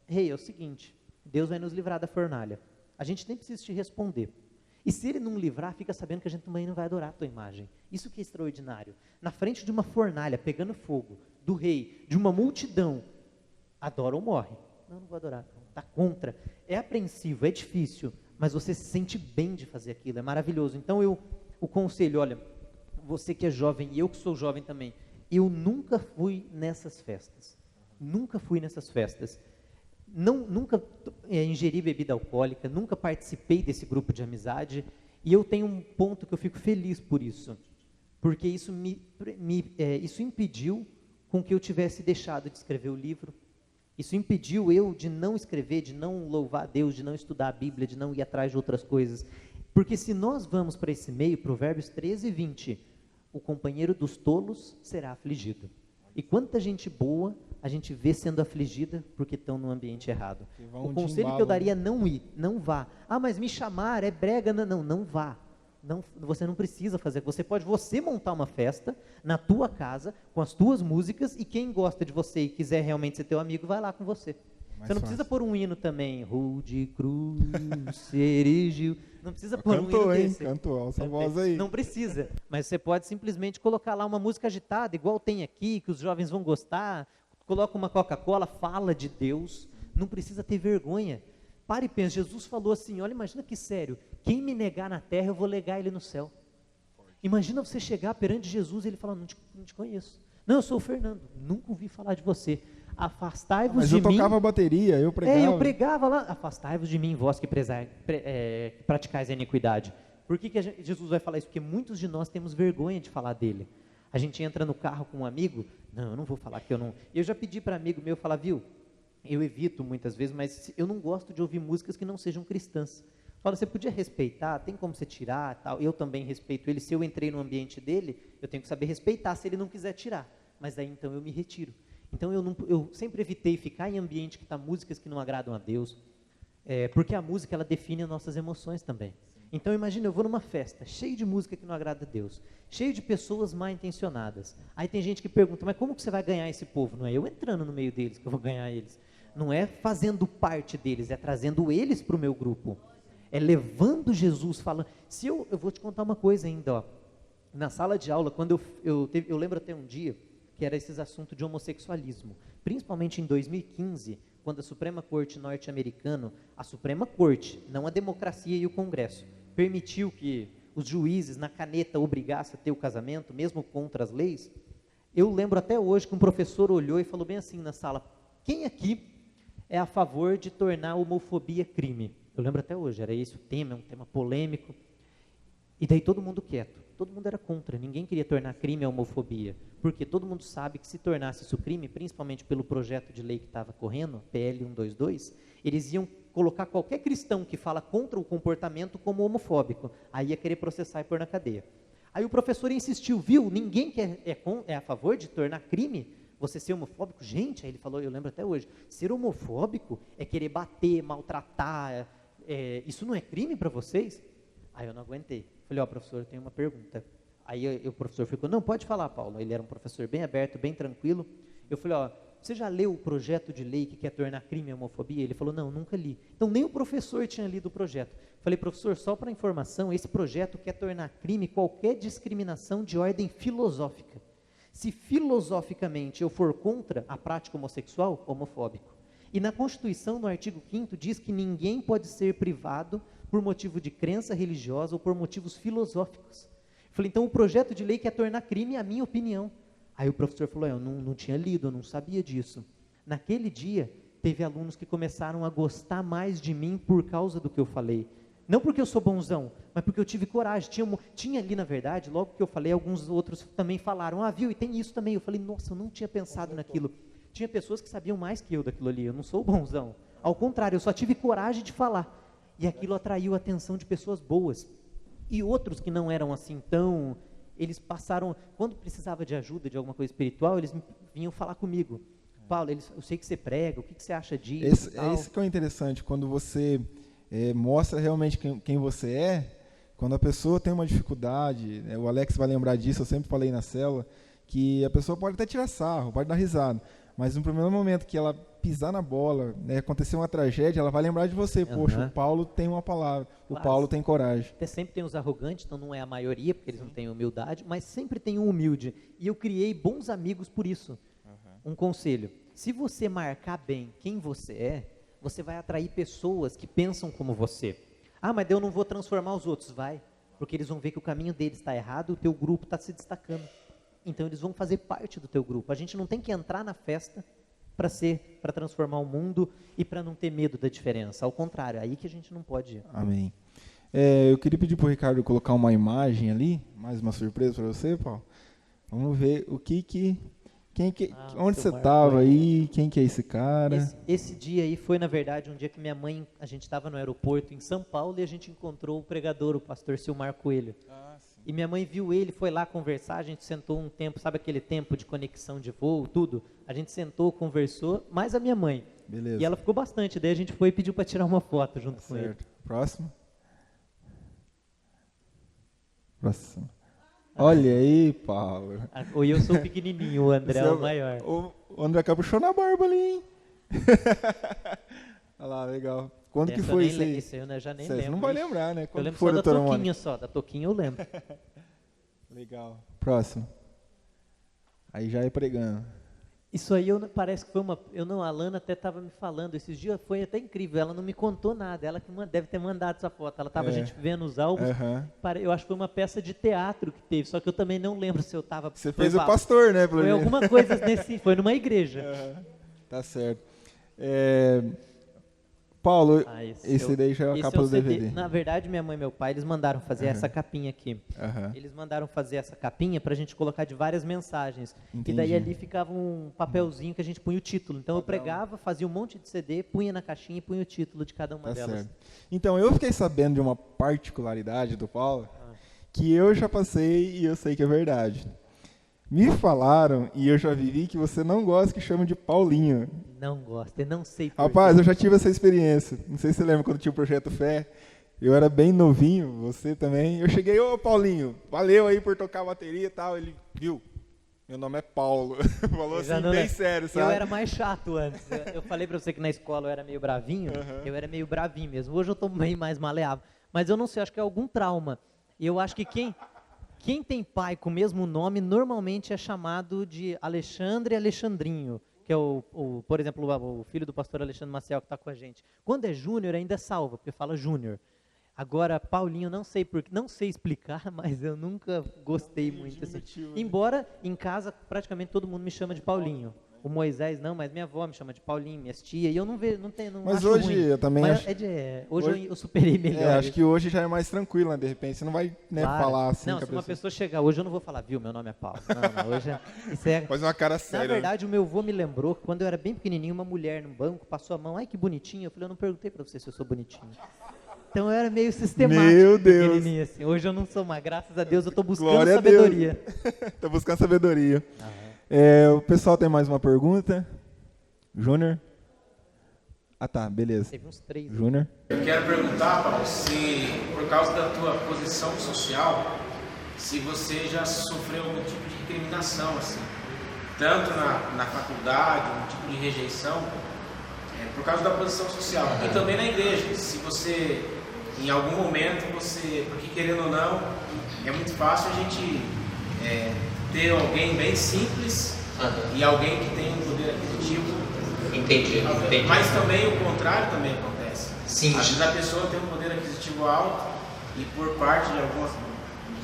É o seguinte, Deus vai nos livrar da fornalha. A gente nem precisa te responder. E se ele não livrar, fica sabendo que a gente também não vai adorar a tua imagem. Isso que é extraordinário. Na frente de uma fornalha, pegando fogo, do rei, de uma multidão, adora ou morre. Não vou adorar, está contra. É apreensivo, é difícil, mas você se sente bem de fazer aquilo, é maravilhoso. Então o conselho, olha, você que é jovem e eu que sou jovem também, eu nunca fui nessas festas. Nunca fui nessas festas. Nunca ingeri bebida alcoólica, nunca participei desse grupo de amizade, e eu tenho um ponto que eu fico feliz por isso, porque isso isso impediu com que eu tivesse deixado de escrever o livro, isso impediu eu de não escrever, de não louvar a Deus, de não estudar a Bíblia, de não ir atrás de outras coisas, porque se nós vamos para esse meio, Provérbios 13, 20, o companheiro dos tolos será afligido, e quanta gente boa a gente vê sendo afligida porque estão no ambiente errado. O conselho que eu daria é não ir, não vá. Ah, mas me chamar, é brega, não vá. Não, você não precisa fazer, você pode montar uma festa na tua casa, com as tuas músicas, e quem gosta de você e quiser realmente ser teu amigo, vai lá com você. Você não precisa pôr um hino também, rude cruz se erigiu, não precisa pôr um hino desse. Cantou, alça a voz aí. Não precisa, mas você pode simplesmente colocar lá uma música agitada, igual tem aqui, que os jovens vão gostar, coloca uma Coca-Cola, fala de Deus, não precisa ter vergonha. Para e pensa, Jesus falou assim, olha, imagina que sério, quem me negar na terra, eu vou negar ele no céu. Imagina você chegar perante Jesus e ele falar, não te conheço. Não, eu sou o Fernando, nunca ouvi falar de você. Afastai-vos de mim. Mas eu tocava bateria, eu pregava. Eu pregava lá, afastai-vos de mim, vós que praticais a iniquidade. Por que Jesus vai falar isso? Porque muitos de nós temos vergonha de falar dele. A gente entra no carro com um amigo, não, eu não vou falar que eu não... Eu já pedi para amigo meu falar, viu, eu evito muitas vezes, mas eu não gosto de ouvir músicas que não sejam cristãs. Fala, você podia respeitar, tem como você tirar, tal. Eu também respeito ele, se eu entrei no ambiente dele, eu tenho que saber respeitar, se ele não quiser tirar. Mas daí então eu me retiro. Então eu sempre evitei ficar em ambiente que está músicas que não agradam a Deus, porque a música ela define as nossas emoções também. Então imagina, eu vou numa festa, cheio de música que não agrada a Deus, cheio de pessoas mal intencionadas. Aí tem gente que pergunta, mas como que você vai ganhar esse povo? Não é eu entrando no meio deles que eu vou ganhar eles. Não é fazendo parte deles, é trazendo eles para o meu grupo. É levando Jesus, falando. Se eu vou te contar uma coisa ainda, ó. Na sala de aula, quando eu lembro até um dia, que era esses assuntos de homossexualismo, principalmente em 2015, quando a Suprema Corte norte-americana, a Suprema Corte, não a democracia e o Congresso, permitiu que os juízes na caneta obrigassem a ter o casamento, mesmo contra as leis, eu lembro até hoje que um professor olhou e falou bem assim na sala, quem aqui é a favor de tornar a homofobia crime? Eu lembro até hoje, era esse o tema, é um tema polêmico, e daí todo mundo quieto, todo mundo era contra, ninguém queria tornar crime a homofobia, porque todo mundo sabe que se tornasse isso crime, principalmente pelo projeto de lei que estava correndo, PL 122, eles iam colocar qualquer cristão que fala contra o comportamento como homofóbico, aí ia querer processar e pôr na cadeia. Aí o professor insistiu, viu, ninguém é a favor de tornar crime você ser homofóbico? Gente, aí ele falou, eu lembro até hoje, ser homofóbico é querer bater, maltratar, isso não é crime para vocês? Aí eu não aguentei, falei, ó professor, eu tenho uma pergunta. Aí o professor ficou, não, pode falar, Paulo. Ele era um professor bem aberto, bem tranquilo. Eu falei, ó, você já leu o projeto de lei que quer tornar crime a homofobia? Ele falou, não, nunca li. Então nem o professor tinha lido o projeto. Falei, professor, só para informação, esse projeto quer tornar crime qualquer discriminação de ordem filosófica. Se filosoficamente eu for contra a prática homossexual, homofóbico. E na Constituição, no artigo 5º, diz que ninguém pode ser privado por motivo de crença religiosa ou por motivos filosóficos. Falei, então o projeto de lei quer tornar crime a minha opinião. Aí o professor falou, eu não tinha lido, eu não sabia disso. Naquele dia, teve alunos que começaram a gostar mais de mim por causa do que eu falei. Não porque eu sou bonzão, mas porque eu tive coragem. Tinha ali, na verdade, logo que eu falei, alguns outros também falaram, viu, e tem isso também. Eu falei, nossa, eu não tinha pensado naquilo. Tinha pessoas que sabiam mais que eu daquilo ali, eu não sou bonzão. Ao contrário, eu só tive coragem de falar. E aquilo atraiu a atenção de pessoas boas. E outros que não eram assim tão... Eles passaram... Quando precisava de ajuda, de alguma coisa espiritual, eles vinham falar comigo. Paulo, eu sei que você prega, o que você acha disso? Esse que é o interessante, quando você mostra realmente quem você é, quando a pessoa tem uma dificuldade, o Alex vai lembrar disso, eu sempre falei na célula, que a pessoa pode até tirar sarro, pode dar risada, mas no primeiro momento que ela pisar na bola, né? Acontecer uma tragédia, ela vai lembrar de você. Poxa, o Paulo tem uma palavra, o Paulo tem coragem. Até sempre tem os arrogantes, então não é a maioria, porque eles não têm humildade, mas sempre tem um humilde. E eu criei bons amigos por isso. Um conselho, se você marcar bem quem você é, você vai atrair pessoas que pensam como você. Ah, mas eu não vou transformar os outros. Vai, porque eles vão ver que o caminho deles está errado e o teu grupo está se destacando. Então eles vão fazer parte do teu grupo. A gente não tem que entrar na festa para transformar o mundo e para não ter medo da diferença. Ao contrário, é aí que a gente não pode ir. Amém. Eu queria pedir para o Ricardo colocar uma imagem ali, mais uma surpresa para você, Paulo. Vamos ver onde você estava aí, quem que é esse cara? Esse dia aí foi, na verdade, um dia que minha mãe, a gente estava no aeroporto em São Paulo e a gente encontrou o pregador, o pastor Silmar Coelho. E minha mãe viu ele, foi lá conversar, a gente sentou um tempo, sabe aquele tempo de conexão de voo, tudo? A gente sentou, conversou, mais a minha mãe. Beleza. E ela ficou bastante, daí a gente foi e pediu para tirar uma foto junto com ele. Próximo. Olha aí, Paulo. Ou eu sou pequenininho, o André é o maior. O André caprichou na barba ali, hein? Olha lá, legal. Quando que foi isso aí? Isso aí eu já nem Você lembro. não vai lembrar, né? Eu lembro só da toquinha só, da toquinha eu lembro. Legal. Próximo. Aí já é pregando. Isso aí parece que foi a Lana até estava me falando, esses dias foi até incrível, ela não me contou nada, ela que deve ter mandado essa foto, ela estava a gente vendo os álbuns, eu acho que foi uma peça de teatro que teve, só que eu também não lembro se eu estava... Você fez o pastor, né? Foi alguma coisa foi numa igreja. Tá certo. Paulo, esse daí já é a capa do DVD. Na verdade, minha mãe e meu pai, eles mandaram fazer essa capinha aqui. Eles mandaram fazer essa capinha pra gente colocar de várias mensagens. Entendi. E daí ali ficava um papelzinho que a gente punha o título. Então eu pregava, fazia um monte de CD, punha na caixinha e punha o título de cada uma delas. Certo. Então eu fiquei sabendo de uma particularidade do Paulo que eu já passei e eu sei que é verdade. Me falaram, e eu já vivi, que você não gosta que chamam de Paulinho. Não gosto, eu não sei por Rapaz, eu já tive essa experiência. Não sei se você lembra quando tinha o Projeto Fé. Eu era bem novinho, você também. Eu cheguei, ô Paulinho, valeu aí por tocar a bateria e tal. Ele, viu, meu nome é Paulo. Falou assim, bem sério, sabe? Eu era mais chato antes. Eu falei pra você que na escola eu era meio bravinho. Eu era meio bravinho mesmo. Hoje eu tô bem mais maleável. Mas eu não sei, acho que é algum trauma. E eu acho que quem tem pai com o mesmo nome, normalmente é chamado de Alexandre e Alexandrinho, que é por exemplo, o filho do pastor Alexandre Maciel que está com a gente. Quando é Júnior, ainda é salva, porque fala Júnior. Agora, Paulinho, não sei explicar, mas eu nunca gostei muito. Assim. Embora, em casa, praticamente todo mundo me chama de Paulinho. O Moisés não, mas minha avó me chama de Paulinho, minhas tias, e eu não mas acho hoje ruim. Eu também mas acho... hoje eu superei melhor. Acho que hoje já é mais tranquilo, né? De repente você não vai falar assim. Não, se uma pessoa chegar hoje, eu não vou falar, viu, meu nome é Paulo. Não, hoje isso é... Faz uma cara séria. Na verdade, o meu avô me lembrou que quando eu era bem pequenininho, uma mulher no banco passou a mão, ai que bonitinho. Eu falei, eu não perguntei pra você se eu sou bonitinho. Então eu era meio sistemático. Meu Deus. Assim. Hoje eu não sou mais, graças a Deus eu tô buscando Glória sabedoria. Tô buscando sabedoria. O pessoal tem mais uma pergunta? Júnior? Ah tá, beleza. Teve uns 3. Júnior? Eu quero perguntar, Paulo, se por causa da tua posição social, se você já sofreu algum tipo de discriminação, assim, tanto na faculdade, um tipo de rejeição, por causa da posição social, e também na igreja, se você, em algum momento, porque querendo ou não, é muito fácil a gente ter alguém bem simples e alguém que tem um poder aquisitivo. Entendi. Mas também o contrário também acontece. Sim. Às vezes a pessoa tem um poder aquisitivo alto e por parte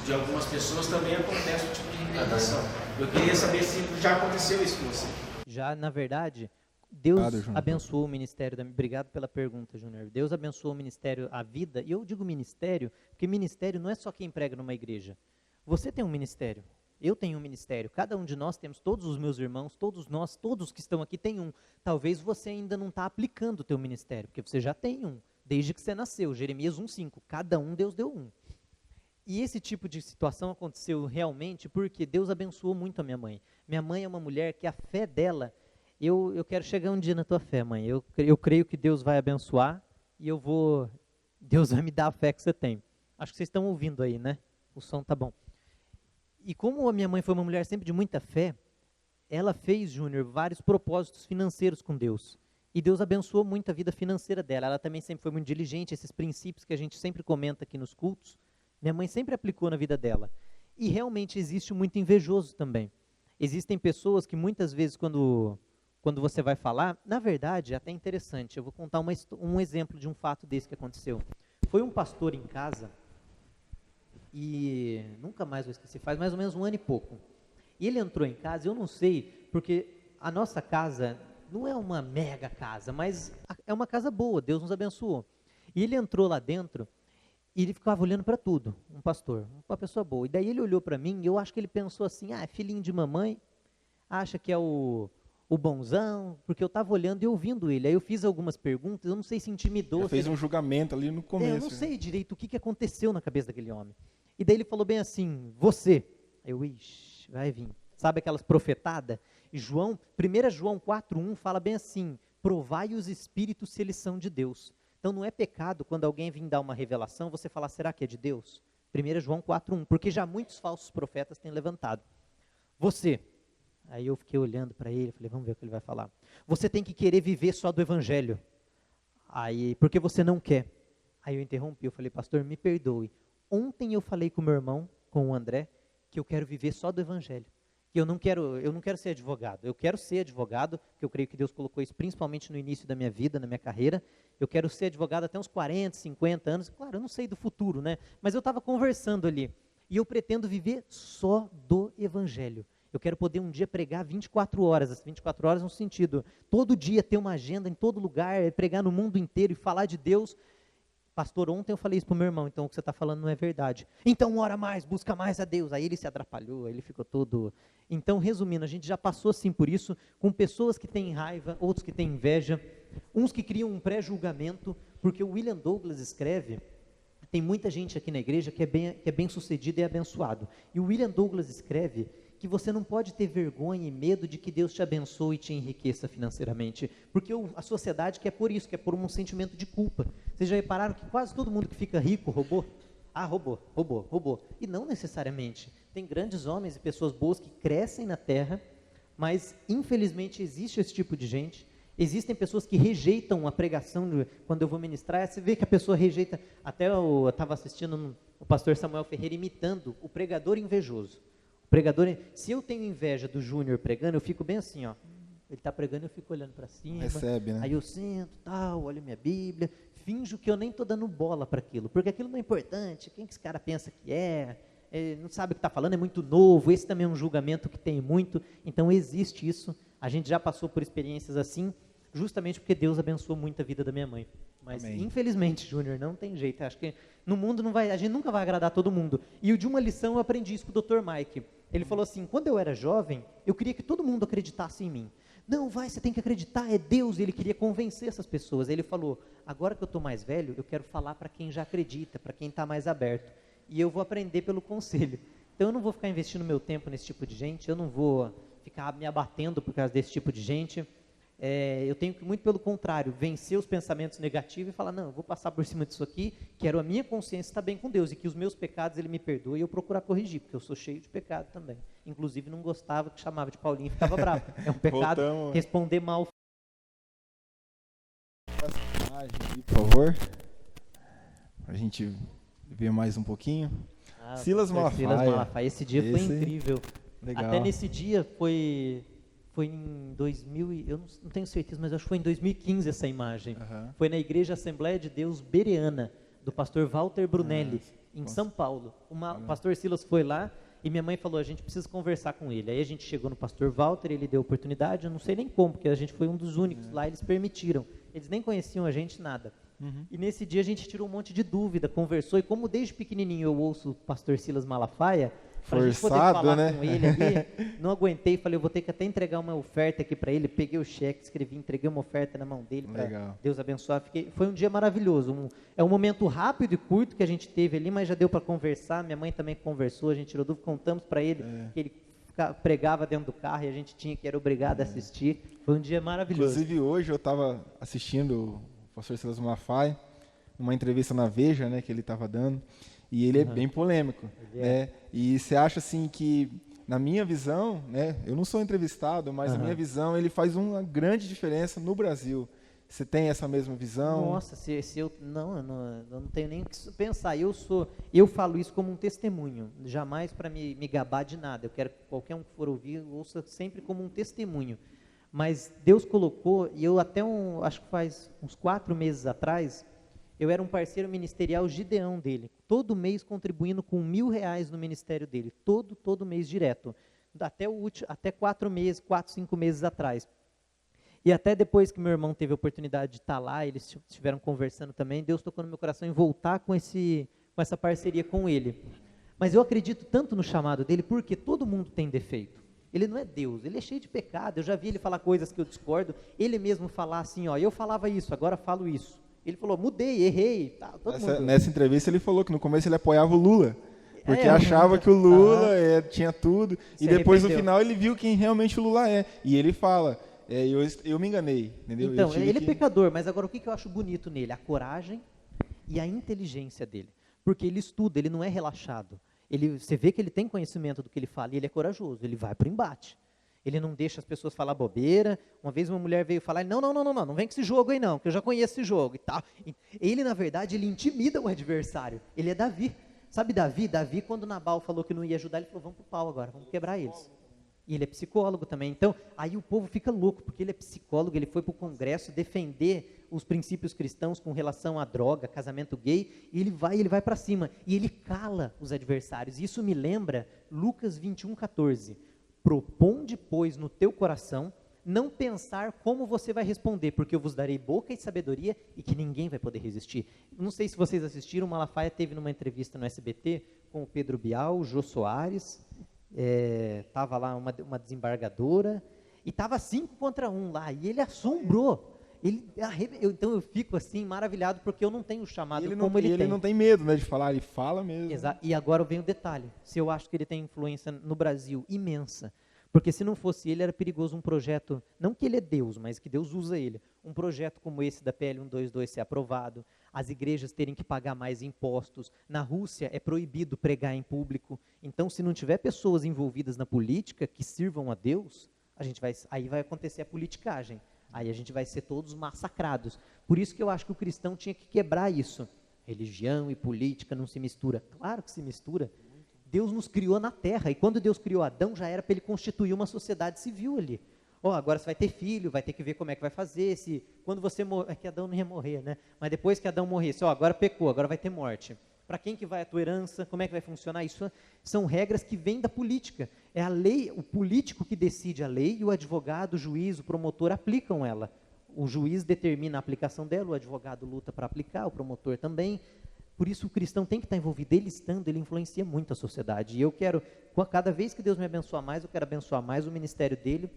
de algumas pessoas também acontece um tipo de discriminação. Eu queria saber se já aconteceu isso com você. Já, na verdade, Deus abençoou o ministério. Obrigado pela pergunta, Júnior. Deus abençoou o ministério, a vida. E eu digo ministério, porque ministério não é só quem prega numa igreja. Você tem um ministério. Eu tenho um ministério, cada um de nós temos, todos os meus irmãos, todos nós, todos que estão aqui têm um. Talvez você ainda não está aplicando o teu ministério, porque você já tem um, desde que você nasceu. Jeremias 1,5, cada um Deus deu um. E esse tipo de situação aconteceu realmente porque Deus abençoou muito a minha mãe. Minha mãe é uma mulher que a fé dela, eu quero chegar um dia na tua fé, mãe. Eu creio que Deus vai abençoar e Deus vai me dar a fé que você tem. Acho que vocês estão ouvindo aí, né? O som tá bom. E como a minha mãe foi uma mulher sempre de muita fé, ela fez, Júnior, vários propósitos financeiros com Deus. E Deus abençoou muito a vida financeira dela. Ela também sempre foi muito diligente. Esses princípios que a gente sempre comenta aqui nos cultos, minha mãe sempre aplicou na vida dela. E realmente existe muito invejoso também. Existem pessoas que muitas vezes quando você vai falar, na verdade, é até interessante, eu vou contar um exemplo de um fato desse que aconteceu. Foi um pastor em casa, e nunca mais vou esquecer, faz mais ou menos 1 ano e pouco. E ele entrou em casa, eu não sei, porque a nossa casa não é uma mega casa, mas é uma casa boa, Deus nos abençoou. E ele entrou lá dentro, e ele ficava olhando para tudo, um pastor, uma pessoa boa. E daí ele olhou para mim, e eu acho que ele pensou assim, é filhinho de mamãe, acha que é o bonzão, porque eu estava olhando e ouvindo ele. Aí eu fiz algumas perguntas, eu não sei se intimidou. Fez um julgamento ali no começo. Eu não sei direito o que aconteceu na cabeça daquele homem. E daí ele falou bem assim, você. Eu, ixi, vai vir. Sabe aquelas profetadas? E 1 João 4:1 fala bem assim, provai os espíritos se eles são de Deus. Então não é pecado quando alguém vir dar uma revelação, você falar, será que é de Deus? 1 João 4:1, porque já muitos falsos profetas têm levantado. Você. Aí eu fiquei olhando para ele, falei, vamos ver o que ele vai falar. Você tem que querer viver só do evangelho. Aí, porque você não quer. Aí eu interrompi, eu falei, pastor, me perdoe. Ontem eu falei com o meu irmão, com o André, que eu quero viver só do evangelho. Que eu não quero ser advogado. Eu quero ser advogado, porque eu creio que Deus colocou isso principalmente no início da minha vida, na minha carreira. Eu quero ser advogado até uns 40, 50 anos. Claro, eu não sei do futuro, né? Mas eu estava conversando ali. E eu pretendo viver só do evangelho. Eu quero poder um dia pregar 24 horas, as 24 horas no sentido, todo dia ter uma agenda em todo lugar, pregar no mundo inteiro e falar de Deus. Pastor, ontem eu falei isso para o meu irmão, então o que você está falando não é verdade. Então ora mais, busca mais a Deus. Aí ele se atrapalhou, aí ele ficou todo... Então, resumindo, a gente já passou assim por isso, com pessoas que têm raiva, outros que têm inveja, uns que criam um pré-julgamento, porque o William Douglas escreve, tem muita gente aqui na igreja que é bem sucedido e é abençoado. E o William Douglas escreve que você não pode ter vergonha e medo de que Deus te abençoe e te enriqueça financeiramente, porque a sociedade quer por isso, quer por um sentimento de culpa. Vocês já repararam que quase todo mundo que fica rico roubou? Ah, roubou. E não necessariamente. Tem grandes homens e pessoas boas que crescem na terra, mas infelizmente existe esse tipo de gente. Existem pessoas que rejeitam a pregação, quando eu vou ministrar, você vê que a pessoa rejeita, até eu estava assistindo o pastor Samuel Ferreira imitando o pregador invejoso. Pregador, se eu tenho inveja do Júnior pregando, eu fico bem assim, ó. Ele está pregando, eu fico olhando para cima. Recebe, né? Aí eu sento, tal, olho minha Bíblia, finjo que eu nem estou dando bola para aquilo, porque aquilo não é importante. Quem que esse cara pensa que não sabe o que está falando, é muito novo. Esse também é um julgamento que tem muito. Então existe isso. A gente já passou por experiências assim, justamente porque Deus abençoou muito a vida da minha mãe. Mas, Amém. Infelizmente, Júnior, não tem jeito. Acho que no mundo a gente nunca vai agradar todo mundo. E de uma lição eu aprendi isso com o Dr. Mike. Ele falou assim, quando eu era jovem, eu queria que todo mundo acreditasse em mim. Não, você tem que acreditar, é Deus. E ele queria convencer essas pessoas. Ele falou, agora que eu estou mais velho, eu quero falar para quem já acredita, para quem está mais aberto. E eu vou aprender pelo conselho. Então eu não vou ficar investindo meu tempo nesse tipo de gente, eu não vou ficar me abatendo por causa desse tipo de gente. Eu tenho que, muito pelo contrário, vencer os pensamentos negativos e falar, não, eu vou passar por cima disso aqui, quero a minha consciência estar bem com Deus, e que os meus pecados Ele me perdoe e eu procurar corrigir, porque eu sou cheio de pecado também. Inclusive não gostava que chamava de Paulinho e ficava bravo. É um pecado responder mal. Por favor, a gente ver mais um pouquinho. Silas Malafaia. Esse dia foi incrível. Legal. Até nesse dia foi em 2000, eu não tenho certeza, mas acho que foi em 2015 essa imagem. Uhum. Foi na Igreja Assembleia de Deus Bereana, do pastor Walter Brunelli, em São Paulo. O pastor Silas foi lá e minha mãe falou, a gente precisa conversar com ele. Aí a gente chegou no pastor Walter, ele deu oportunidade, eu não sei nem como, porque a gente foi um dos únicos lá, eles permitiram. Eles nem conheciam a gente, nada. E nesse dia a gente tirou um monte de dúvida, conversou, e como desde pequenininho eu ouço o pastor Silas Malafaia, para a gente poder falar com ele ali, não aguentei, falei, eu vou ter que até entregar uma oferta aqui para ele, peguei o cheque, escrevi, entreguei uma oferta na mão dele, para Deus abençoar. Foi um dia maravilhoso, é um momento rápido e curto que a gente teve ali, mas já deu para conversar, minha mãe também conversou, a gente tirou dúvida, contamos para ele que ele pregava dentro do carro e a gente que era obrigado a assistir, foi um dia maravilhoso. Inclusive hoje eu estava assistindo o pastor Silas Malafaia, uma entrevista na Veja, né, que ele estava dando, e ele é bem polêmico, né? E você acha assim que, na minha visão, né, eu não sou entrevistado, mas na minha visão ele faz uma grande diferença no Brasil. Você tem essa mesma visão? Nossa, se eu não tenho nem o que pensar. Eu falo isso como um testemunho, jamais para me gabar de nada. Eu quero que qualquer um que for ouvir ouça sempre como um testemunho. Mas Deus colocou, e eu até acho que faz uns 4 meses atrás, eu era um parceiro ministerial Gideão dele, todo mês contribuindo com R$1.000 no ministério dele, todo mês direto, até 4 meses, 4, 5 meses atrás. E até depois que meu irmão teve a oportunidade de estar lá, eles estiveram conversando também, Deus tocou no meu coração em voltar com essa parceria com ele. Mas eu acredito tanto no chamado dele, porque todo mundo tem defeito. Ele não é Deus, ele é cheio de pecado. Eu já vi ele falar coisas que eu discordo, ele mesmo falar assim, ó, eu falava isso, agora falo isso. Ele falou, mudei, errei. Tá, nessa entrevista ele falou que no começo ele apoiava o Lula, porque achava que o Lula tinha tudo, e depois no final ele viu quem realmente o Lula é. E ele fala... eu me enganei, entendeu? Então, ele é pecador, mas agora o que eu acho bonito nele? A coragem e a inteligência dele. Porque ele estuda, ele não é relaxado. Você vê que ele tem conhecimento do que ele fala e ele é corajoso, ele vai para o embate. Ele não deixa as pessoas falar bobeira. Uma vez uma mulher veio falar, não vem com esse jogo aí não, que eu já conheço esse jogo e tal. Ele, na verdade, ele intimida o adversário. Ele é Davi. Sabe Davi? Davi, quando Nabal falou que não ia ajudar, ele falou, vamos pro pau agora, vamos quebrar eles. E ele é psicólogo também. Então, aí o povo fica louco, porque ele é psicólogo, ele foi para o Congresso defender os princípios cristãos com relação à droga, casamento gay, e ele vai para cima. E ele cala os adversários. Isso me lembra Lucas 21:14. Proponde, pois, no teu coração, não pensar como você vai responder, porque eu vos darei boca e sabedoria e que ninguém vai poder resistir. Não sei se vocês assistiram, o Malafaia teve numa entrevista no SBT com o Pedro Bial, o Jô Soares... Estava lá uma desembargadora e estava 5 contra 1 lá, e ele assombrou. Então eu fico assim maravilhado, porque eu não tenho chamado como ele tem. Ele não tem medo, né, de falar, ele fala mesmo. Exato. E agora vem o detalhe, se eu acho que ele tem influência no Brasil imensa, porque se não fosse ele, era perigoso um projeto, não que ele é Deus, mas que Deus usa ele, um projeto como esse da PL 122 ser aprovado, as igrejas terem que pagar mais impostos. Na Rússia é proibido pregar em público. Então, se não tiver pessoas envolvidas na política que sirvam a Deus, aí vai acontecer a politicagem. Aí a gente vai ser todos massacrados. Por isso que eu acho que o cristão tinha que quebrar isso. Religião e política não se mistura. Claro que se mistura. Deus nos criou na terra, e quando Deus criou Adão, já era para ele constituir uma sociedade civil ali. Agora você vai ter filho, vai ter que ver como é que vai fazer, quando você morrer, é que Adão não ia morrer, né? Mas depois que Adão morresse, agora pecou, agora vai ter morte. Para quem que vai a tua herança, como é que vai funcionar? Isso são regras que vêm da política. É a lei, o político que decide a lei, e o advogado, o juiz, o promotor aplicam ela. O juiz determina a aplicação dela, o advogado luta para aplicar, o promotor também. Por isso o cristão tem que estar envolvido. Ele estando, ele influencia muito a sociedade. E eu quero, cada vez que Deus me abençoar mais, eu quero abençoar mais o ministério dele,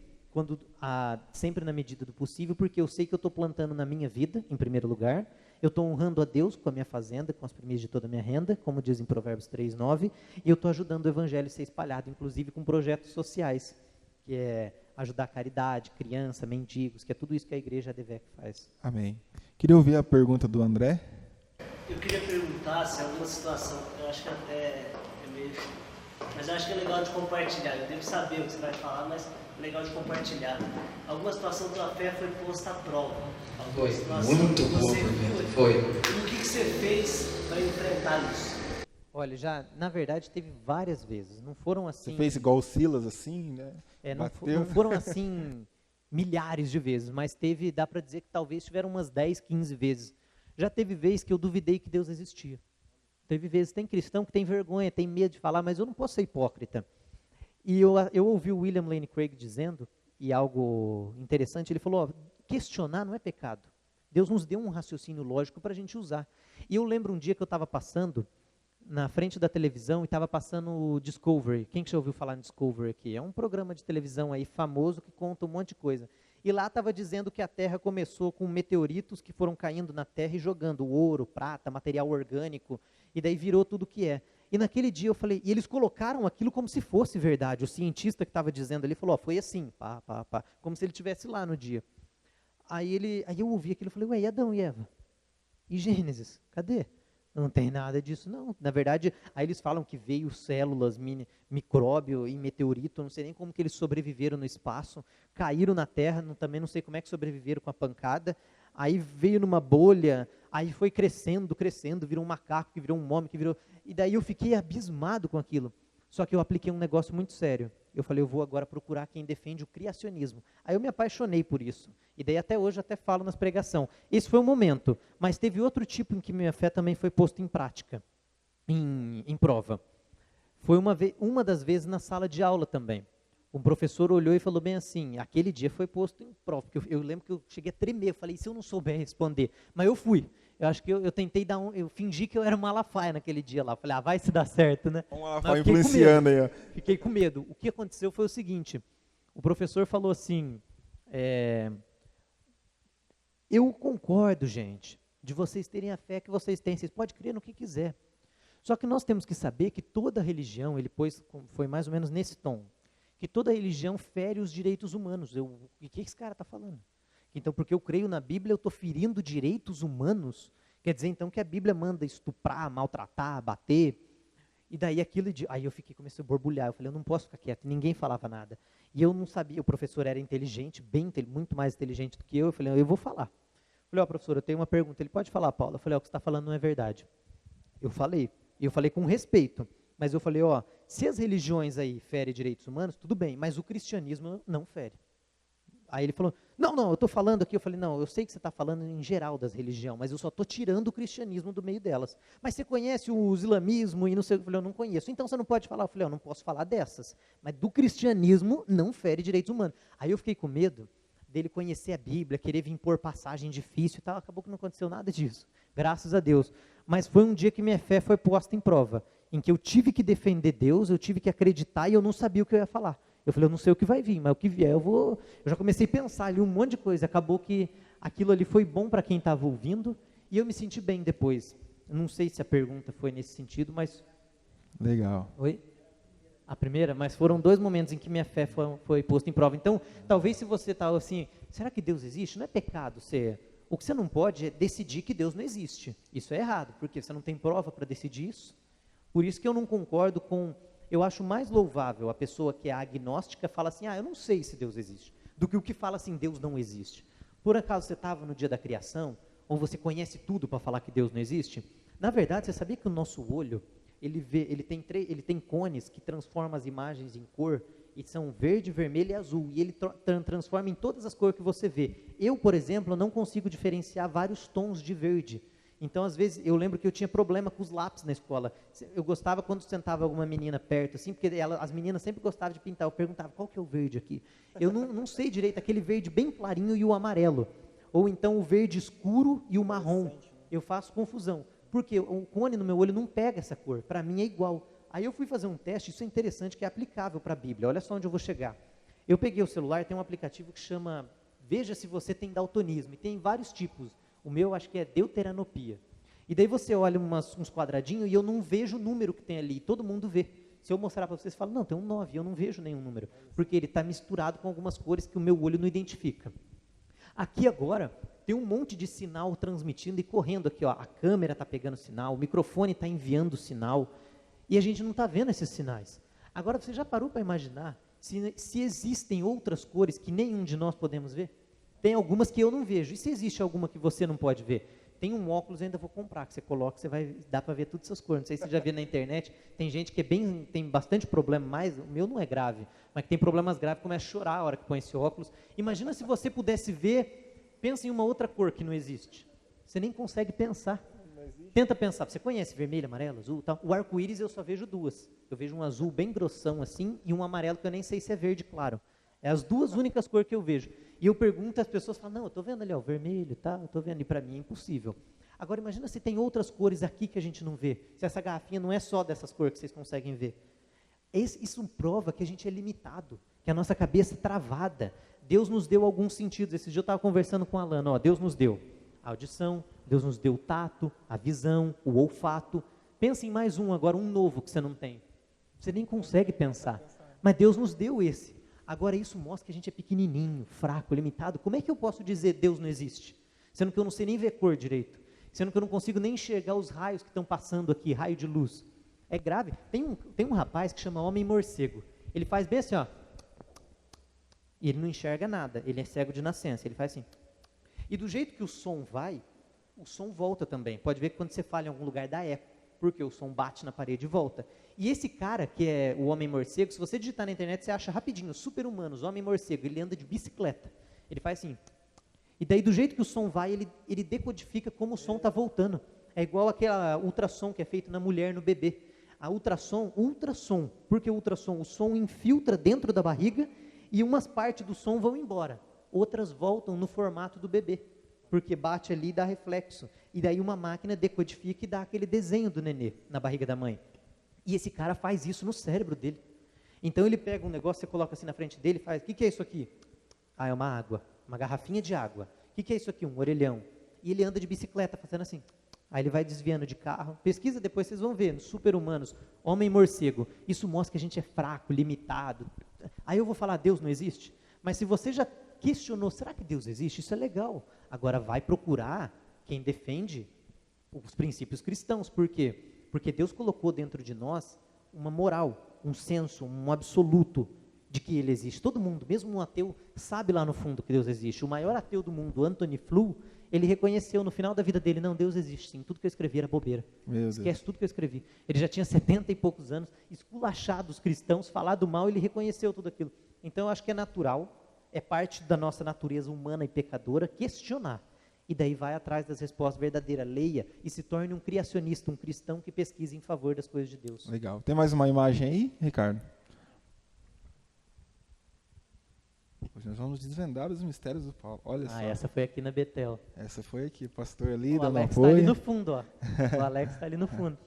sempre na medida do possível, porque eu sei que eu estou plantando na minha vida, em primeiro lugar, eu estou honrando a Deus com a minha fazenda, com as primícias de toda a minha renda, como diz em Provérbios 3:9, e eu estou ajudando o evangelho a ser espalhado, inclusive com projetos sociais, que é ajudar a caridade, criança, mendigos, que é tudo isso que a igreja ADVEC faz. Amém. Queria ouvir a pergunta do André. Eu queria perguntar se alguma situação, eu acho que até é meio... Mas eu acho que é legal de compartilhar. Eu devo saber o que você vai falar, mas é legal de compartilhar. Alguma situação da tua fé foi posta à prova. Foi. Muito boa pergunta. Foi. E o que você fez para enfrentar isso? Olha, na verdade, teve várias vezes. Não foram assim... Você fez igual o Silas, assim, né? Não foram assim milhares de vezes, mas dá para dizer que talvez tiveram umas 10, 15 vezes. Já teve vezes que eu duvidei que Deus existia. Teve vezes, tem cristão que tem vergonha, tem medo de falar, mas eu não posso ser hipócrita. E eu ouvi o William Lane Craig dizendo, e algo interessante, ele falou, questionar não é pecado. Deus nos deu um raciocínio lógico para a gente usar. E eu lembro um dia que eu estava passando na frente da televisão e estava passando o Discovery. Quem que já ouviu falar no Discovery aqui? É um programa de televisão aí famoso que conta um monte de coisa. E lá estava dizendo que a Terra começou com meteoritos que foram caindo na Terra e jogando ouro, prata, material orgânico, e daí virou tudo o que é. E naquele dia eu falei, e eles colocaram aquilo como se fosse verdade. O cientista que estava dizendo ali falou, foi assim, como se ele estivesse lá no dia. Aí eu ouvi aquilo e falei, ué, e Adão e Eva? E Gênesis? Cadê? Não tem nada disso, não. Na verdade, aí eles falam que veio células, micróbio e meteorito, não sei nem como que eles sobreviveram no espaço, caíram na Terra, também não sei como é que sobreviveram com a pancada. aí veio numa bolha, aí foi crescendo, virou um macaco, que virou um homem, que virou... E daí eu fiquei abismado com aquilo. Só que eu apliquei um negócio muito sério. Eu falei, eu vou agora procurar quem defende o criacionismo. Aí eu me apaixonei por isso. E daí até hoje até falo nas pregações. Esse foi um momento, mas teve outro tipo em que minha fé também foi posta em prática, em prova. Foi uma das vezes na sala de aula também. Um professor olhou e falou bem assim, aquele dia foi posto em prova, porque eu lembro que eu cheguei a tremer, eu falei, se eu não souber responder, mas eu fui. Eu acho que eu tentei eu fingi que eu era um Malafaia naquele dia lá, falei, vai se dar certo, né? Um Malafaia influenciando aí, ó. Fiquei com medo. O que aconteceu foi o seguinte, o professor falou assim, eu concordo, gente, de vocês terem a fé que vocês têm, vocês podem crer no que quiser. Só que nós temos que saber que toda religião, ele foi mais ou menos nesse tom, que toda religião fere os direitos humanos. O que esse cara está falando? Então, porque eu creio na Bíblia, eu estou ferindo direitos humanos? Quer dizer, então, que a Bíblia manda estuprar, maltratar, bater? E daí aí eu comecei a borbulhar, eu falei, eu não posso ficar quieto, ninguém falava nada. E eu não sabia, o professor era inteligente, muito mais inteligente do que eu falei, eu vou falar. Eu falei, professor, eu tenho uma pergunta, ele pode falar, Paulo? Eu falei, o que você está falando não é verdade. Eu falei com respeito, mas eu falei, se as religiões aí ferem direitos humanos, tudo bem, mas o cristianismo não fere. Aí ele falou, não, eu estou falando aqui, eu falei, não, eu sei que você está falando em geral das religiões, mas eu só estou tirando o cristianismo do meio delas. Mas você conhece o islamismo e não sei o que? Eu falei, eu não conheço. Então você não pode falar? Eu falei, eu não posso falar dessas, mas do cristianismo não fere direitos humanos. Aí eu fiquei com medo dele conhecer a Bíblia, querer vir impor passagem difícil e tal, acabou que não aconteceu nada disso, graças a Deus. Mas foi um dia que minha fé foi posta em prova, em que eu tive que defender Deus, eu tive que acreditar e eu não sabia o que eu ia falar. Eu falei, eu não sei o que vai vir, mas o que vier eu já comecei a pensar ali um monte de coisa, acabou que aquilo ali foi bom para quem estava ouvindo e eu me senti bem depois. Não sei se a pergunta foi nesse sentido, mas... Legal. Oi? A primeira, mas foram 2 momentos em que minha fé foi posta em prova. Então, talvez se você está assim, será que Deus existe? Não é pecado o que você não pode é decidir que Deus não existe. Isso é errado, porque você não tem prova para decidir isso. Por isso que eu não concordo eu acho mais louvável a pessoa que é agnóstica fala assim, eu não sei se Deus existe, do que o que fala assim, Deus não existe. Por acaso você estava no dia da criação, ou você conhece tudo para falar que Deus não existe? Na verdade, você sabia que o nosso olho, ele tem cones que transformam as imagens em cor, e são verde, vermelho e azul, e ele transforma em todas as cores que você vê. Eu, por exemplo, não consigo diferenciar vários tons de verde. Então, às vezes, eu lembro que eu tinha problema com os lápis na escola. Eu gostava quando sentava alguma menina perto, assim, porque as meninas sempre gostavam de pintar. Eu perguntava, qual que é o verde aqui? Eu não sei direito, aquele verde bem clarinho e o amarelo. Ou então o verde escuro e o marrom. Eu faço confusão. Porque o cone no meu olho não pega essa cor. Para mim é igual. Aí eu fui fazer um teste, isso é interessante, que é aplicável para a Bíblia. Olha só onde eu vou chegar. Eu peguei o celular, tem um aplicativo que chama Veja se você tem daltonismo. E tem vários tipos. O meu acho que é deuteranopia. E daí você olha uns quadradinhos e eu não vejo o número que tem ali. Todo mundo vê. Se eu mostrar para vocês, fala, não, tem um 9, eu não vejo nenhum número. Porque ele está misturado com algumas cores que o meu olho não identifica. Aqui agora, tem um monte de sinal transmitindo e correndo aqui. A câmera está pegando sinal, o microfone está enviando sinal. E a gente não está vendo esses sinais. Agora, você já parou para imaginar se existem outras cores que nenhum de nós podemos ver? Tem algumas que eu não vejo. E se existe alguma que você não pode ver? Tem um óculos, eu ainda vou comprar, que você coloca, dá para ver todas essas cores. Não sei se você já viu na internet, tem gente que tem bastante problema, mas o meu não é grave, mas que tem problemas graves, começa a chorar a hora que põe esse óculos. Imagina se você pudesse ver, pensa em uma outra cor que não existe. Você nem consegue pensar. Tenta pensar, você conhece vermelho, amarelo, azul, tal? O arco-íris eu só vejo 2. Eu vejo um azul bem grossão assim e um amarelo que eu nem sei se é verde claro. É as 2 únicas cores que eu vejo. E eu pergunto, as pessoas falam, não, eu estou vendo ali, o vermelho, tá? Eu estou vendo, e para mim é impossível. Agora imagina se tem outras cores aqui que a gente não vê. Se essa garrafinha não é só dessas cores que vocês conseguem ver. Isso prova que a gente é limitado, que a nossa cabeça é travada. Deus nos deu alguns sentidos. Esse dia eu estava conversando com a Alana, Deus nos deu a audição, Deus nos deu o tato, a visão, o olfato. Pensa em mais um agora, um novo que você não tem. Você nem consegue pensar. Mas Deus nos deu esse. Agora isso mostra que a gente é pequenininho, fraco, limitado. Como é que eu posso dizer Deus não existe? Sendo que eu não sei nem ver cor direito. Sendo que eu não consigo nem enxergar os raios que estão passando aqui, raio de luz. É grave. Tem um rapaz que chama Homem Morcego. Ele faz bem assim, e ele não enxerga nada. Ele é cego de nascença. Ele faz assim. E do jeito que o som vai, o som volta também. Pode ver que quando você fala em algum lugar dá eco, porque o som bate na parede e volta. E esse cara, que é o homem morcego, se você digitar na internet, você acha rapidinho, super-humanos, homem morcego, ele anda de bicicleta. Ele faz assim, e daí do jeito que o som vai, ele decodifica como o som está voltando. É igual aquela ultrassom que é feito na mulher, no bebê. A ultrassom, por que ultrassom? O som infiltra dentro da barriga e umas partes do som vão embora. Outras voltam no formato do bebê, porque bate ali e dá reflexo. E daí uma máquina decodifica e dá aquele desenho do nenê na barriga da mãe. E esse cara faz isso no cérebro dele. Então ele pega um negócio, você coloca assim na frente dele e faz, o que é isso aqui? Ah, é uma água, uma garrafinha de água. O que é isso aqui? Um orelhão. E ele anda de bicicleta fazendo assim. Aí ele vai desviando de carro. Pesquisa depois, vocês vão ver, nos super-humanos, homem morcego. Isso mostra que a gente é fraco, limitado. Aí eu vou falar, Deus não existe? Mas se você já questionou, será que Deus existe? Isso é legal. Agora vai procurar quem defende os princípios cristãos. Por quê? Porque Deus colocou dentro de nós uma moral, um senso, um absoluto de que Ele existe. Todo mundo, mesmo um ateu, sabe lá no fundo que Deus existe. O maior ateu do mundo, Anthony Flew, ele reconheceu no final da vida dele, não, Deus existe sim, tudo que eu escrevi era bobeira. Esquece tudo que eu escrevi. Ele já tinha 70 e poucos anos, esculachado os cristãos, falado mal, ele reconheceu tudo aquilo. Então eu acho que é natural, é parte da nossa natureza humana e pecadora questionar. E daí vai atrás das respostas verdadeiras, leia e se torne um criacionista, um cristão que pesquise em favor das coisas de Deus. Legal. Tem mais uma imagem aí, Ricardo? Nós vamos desvendar os mistérios do Paulo. Olha só. Essa foi aqui na Betel. Essa foi aqui, pastor ali, o dando Alex apoio. está ali no fundo, ó. O Alex está ali no fundo.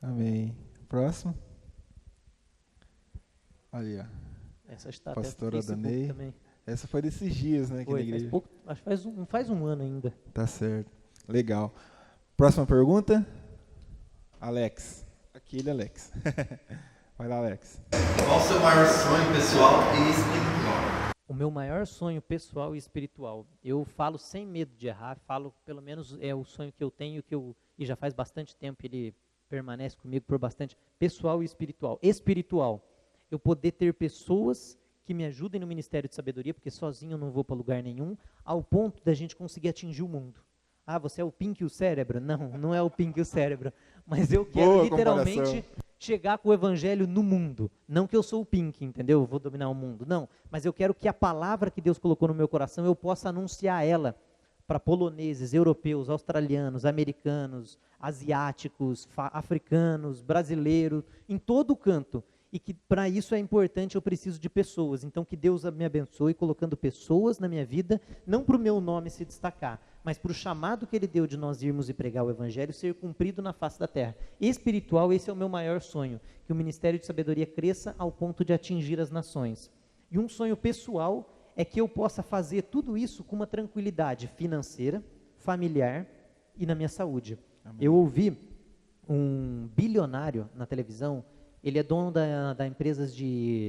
Amém. Próximo. Ali, ó. Essa está pastora até no Danei. também. Essa foi desses dias, né? Aqui na igreja. Acho que faz um ano ainda. Tá certo. Legal. Próxima pergunta. Alex. Aquele Alex. Vai lá, Alex. Qual o seu maior sonho pessoal e espiritual? O meu maior sonho pessoal e espiritual, eu falo sem medo de errar, falo, pelo menos é o sonho que eu tenho, e já faz bastante tempo, ele permanece comigo por bastante, pessoal e espiritual. Espiritual, eu poder ter pessoas que me ajudem no Ministério de Sabedoria, porque sozinho eu não vou para lugar nenhum, ao ponto da gente conseguir atingir o mundo. Ah, você é o Pink e o cérebro? Não, não é o Pink e o cérebro, mas eu quero literalmente chegar com o evangelho no mundo. Não que eu sou o Pink, entendeu? Eu vou dominar o mundo. Não, mas eu quero que a palavra que Deus colocou no meu coração, eu possa anunciar ela para poloneses, europeus, australianos, americanos, asiáticos, africanos, brasileiros, em todo canto. E que para isso é importante, eu preciso de pessoas. Então que Deus me abençoe colocando pessoas na minha vida, não para o meu nome se destacar, mas para o chamado que Ele deu de nós irmos e pregar o Evangelho ser cumprido na face da terra. Espiritual, esse é o meu maior sonho, que o Ministério de Sabedoria cresça ao ponto de atingir as nações. E um sonho pessoal é que eu possa fazer tudo isso com uma tranquilidade financeira, familiar e na minha saúde. Amém. Eu ouvi um bilionário na televisão, ele é dono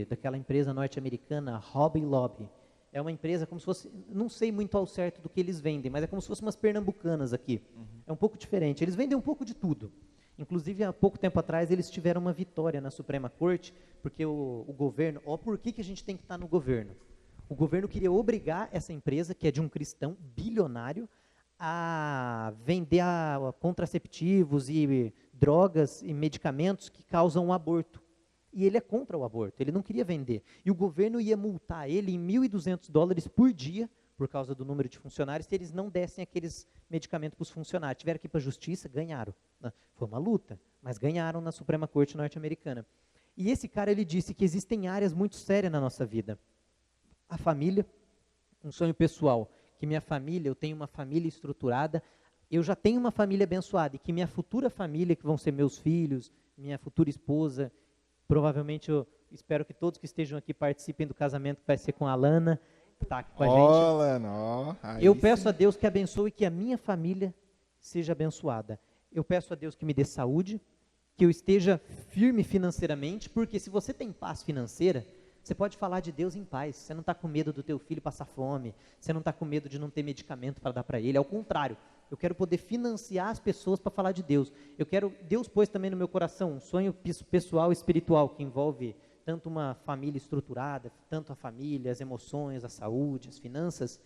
daquela empresa norte-americana, Hobby Lobby. É uma empresa como se fosse, não sei muito ao certo do que eles vendem, mas é como se fossem umas pernambucanas aqui. É um pouco diferente. Eles vendem um pouco de tudo. Inclusive, há pouco tempo atrás, eles tiveram uma vitória na Suprema Corte, porque o governo, por que a gente tem que estar no governo? O governo queria obrigar essa empresa, que é de um cristão bilionário, a vender contraceptivos e drogas e medicamentos que causam o aborto. E ele é contra o aborto, ele não queria vender. E o governo ia multar ele em $1.200 por dia, por causa do número de funcionários, se eles não dessem aqueles medicamentos para os funcionários. Tiveram que ir para a justiça, ganharam. Foi uma luta, mas ganharam na Suprema Corte norte-americana. E esse cara, ele disse que existem áreas muito sérias na nossa vida. A família, um sonho pessoal, que minha família, eu tenho uma família estruturada, eu já tenho uma família abençoada, e que minha futura família, que vão ser meus filhos, minha futura esposa, provavelmente eu espero que todos que estejam aqui participem do casamento que vai ser com a Alana, que está aqui com a gente. Eu peço a Deus que abençoe que a minha família seja abençoada. Eu peço a Deus que me dê saúde, que eu esteja firme financeiramente, porque se você tem paz financeira, você pode falar de Deus em paz. Você não está com medo do teu filho passar fome, você não está com medo de não ter medicamento para dar para ele, ao contrário. Eu quero poder financiar as pessoas para falar de Deus. Deus pôs também no meu coração um sonho pessoal e espiritual, que envolve tanto uma família estruturada, tanto a família, as emoções, a saúde, as finanças,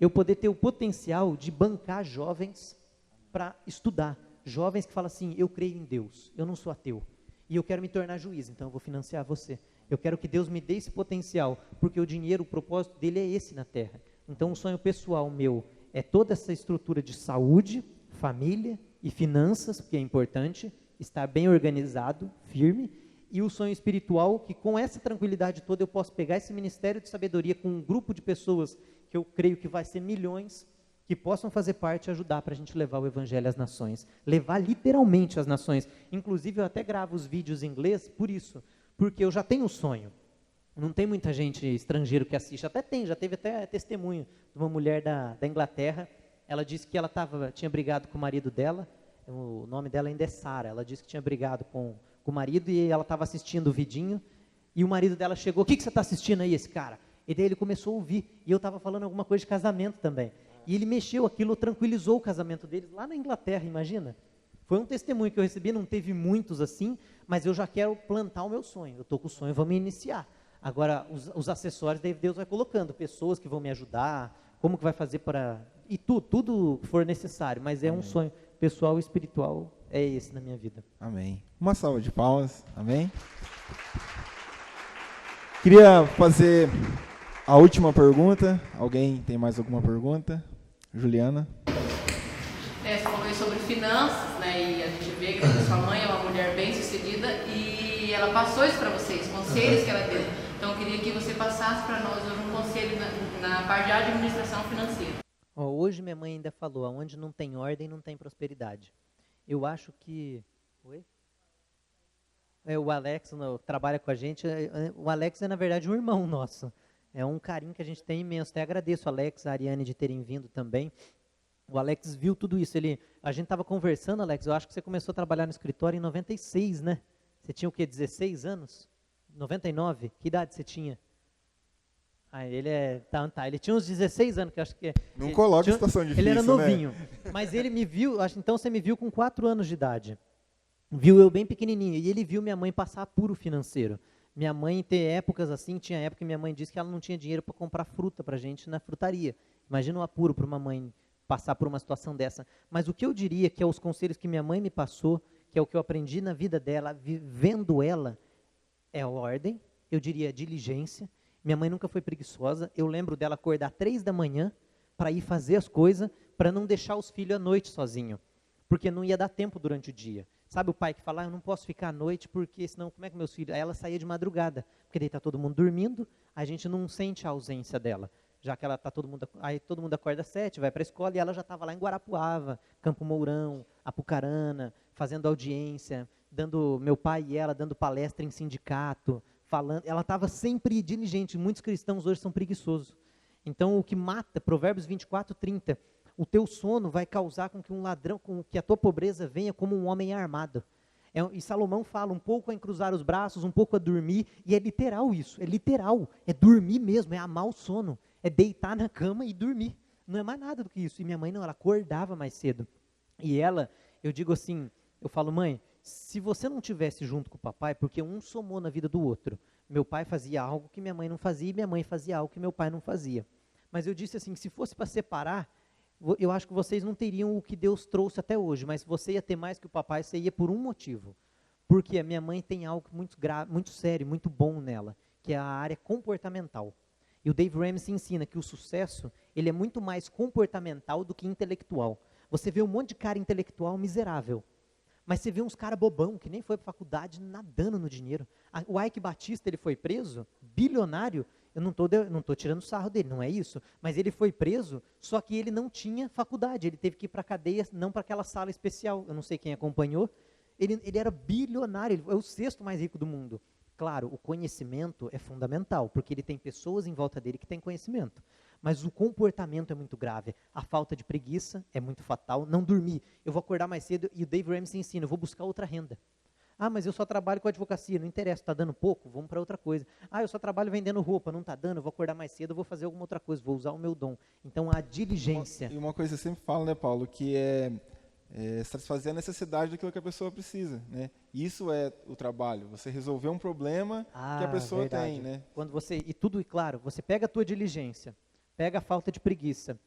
eu poder ter o potencial de bancar jovens para estudar. Jovens que falam assim, eu creio em Deus, eu não sou ateu, e eu quero me tornar juiz, então eu vou financiar você. Eu quero que Deus me dê esse potencial, porque o dinheiro, o propósito dele é esse na Terra. Então o sonho pessoal meu é toda essa estrutura de saúde, família e finanças, que é importante, estar bem organizado, firme, e o sonho espiritual, que com essa tranquilidade toda eu posso pegar esse ministério de sabedoria com um grupo de pessoas que eu creio que vai ser milhões, que possam fazer parte e ajudar para a gente levar o evangelho às nações, levar literalmente às nações. Inclusive eu até gravo os vídeos em inglês por isso, porque eu já tenho um sonho. Não tem muita gente estrangeiro que assiste, até tem, já teve até testemunho de uma mulher da Inglaterra. Ela disse que ela tinha brigado com o marido dela, o nome dela ainda é Sara. Ela disse que tinha brigado com o marido e ela estava assistindo o vidinho, e o marido dela chegou, o que você está assistindo aí, esse cara? E daí ele começou a ouvir, e eu estava falando alguma coisa de casamento também. E ele mexeu, aquilo tranquilizou o casamento deles lá na Inglaterra, imagina? Foi um testemunho que eu recebi, não teve muitos assim, mas eu já quero plantar o meu sonho. Eu estou com o sonho, vamos iniciar. Agora, os acessórios, daí Deus vai colocando, pessoas que vão me ajudar, como que vai fazer para... E tudo que for necessário, mas é um sonho pessoal e espiritual, é esse na minha vida. Amém. Uma salva de palmas, amém? Queria fazer a última pergunta. Alguém tem mais alguma pergunta? Juliana? Você falou aí sobre finanças, né? E a gente vê que a sua mãe é uma mulher bem sucedida e ela passou isso para vocês, conselhos que ela deu. Então eu queria que você passasse para nós hoje um conselho na parte de administração financeira. Hoje minha mãe ainda falou, onde não tem ordem, não tem prosperidade. Eu acho que... Oi? O Alex trabalha com a gente. O Alex é, na verdade, um irmão nosso. É um carinho que a gente tem imenso. Até agradeço a Alex e a Ariane de terem vindo também. O Alex viu tudo isso. A gente estava conversando, Alex, eu acho que você começou a trabalhar no escritório em 96, né? Você tinha o quê, 16 anos? 99? Que idade você tinha? Ele tinha uns 16 anos, que eu acho que... Não coloca situação difícil, ele era novinho, né? Mas ele me viu, então você me viu com 4 anos de idade. Viu eu bem pequenininho, e ele viu minha mãe passar apuro financeiro. Minha mãe ter épocas assim, tinha época que minha mãe disse que ela não tinha dinheiro para comprar fruta para a gente na frutaria. Imagina o apuro para uma mãe passar por uma situação dessa. Mas o que eu diria que é os conselhos que minha mãe me passou, que é o que eu aprendi na vida dela, vivendo ela, é a ordem, eu diria diligência. Minha mãe nunca foi preguiçosa, eu lembro dela acordar 3 da manhã para ir fazer as coisas, para não deixar os filhos à noite sozinho, porque não ia dar tempo durante o dia. Sabe o pai que fala, eu não posso ficar à noite, porque senão como é que meus filhos... Aí ela saía de madrugada, porque daí está todo mundo dormindo, a gente não sente a ausência dela, já que ela tá aí todo mundo acorda às 7, vai para a escola, e ela já estava lá em Guarapuava, Campo Mourão, Apucarana, fazendo audiência, meu pai e ela dando palestra em sindicato, falando, ela estava sempre diligente. Muitos cristãos hoje são preguiçosos. Então, o que mata, Provérbios 24:30, o teu sono vai causar com que um ladrão, com que a tua pobreza venha como um homem armado. E Salomão fala um pouco a encruzar os braços, um pouco a dormir, e é literal isso, é literal, é dormir mesmo, é amar o sono, é deitar na cama e dormir, não é mais nada do que isso. E minha mãe não, ela acordava mais cedo, e ela, eu digo assim, eu falo, mãe, se você não estivesse junto com o papai, porque um somou na vida do outro, meu pai fazia algo que minha mãe não fazia, e minha mãe fazia algo que meu pai não fazia, mas eu disse assim, se fosse para separar, eu acho que vocês não teriam o que Deus trouxe até hoje, mas você ia ter mais que o papai, você ia por um motivo. Porque a minha mãe tem algo muito sério, muito bom nela, que é a área comportamental. E o Dave Ramsey ensina que o sucesso, ele é muito mais comportamental do que intelectual. Você vê um monte de cara intelectual miserável, mas você vê uns caras bobão, que nem foi para faculdade, nadando no dinheiro. O Ike Batista, ele foi preso, bilionário. Eu não estou tirando sarro dele, não é isso. Mas ele foi preso, só que ele não tinha faculdade. Ele teve que ir para a cadeia, não para aquela sala especial. Eu não sei quem acompanhou. Ele era bilionário, ele é o 6º mais rico do mundo. Claro, o conhecimento é fundamental, porque ele tem pessoas em volta dele que têm conhecimento. Mas o comportamento é muito grave. A falta de preguiça é muito fatal. Não dormir. Eu vou acordar mais cedo e o Dave Ramsey ensina, eu vou buscar outra renda. Ah, mas eu só trabalho com advocacia, não interessa, está dando pouco, vamos para outra coisa. Ah, eu só trabalho vendendo roupa, não está dando, eu vou acordar mais cedo, eu vou fazer alguma outra coisa, vou usar o meu dom. Então, a diligência. E uma coisa que eu sempre falo, né, Paulo, que é satisfazer a necessidade daquilo que a pessoa precisa, né? Isso é o trabalho, você resolver um problema que a pessoa tem, né? Quando você, e claro, você pega a tua diligência, Pega a falta de preguiça,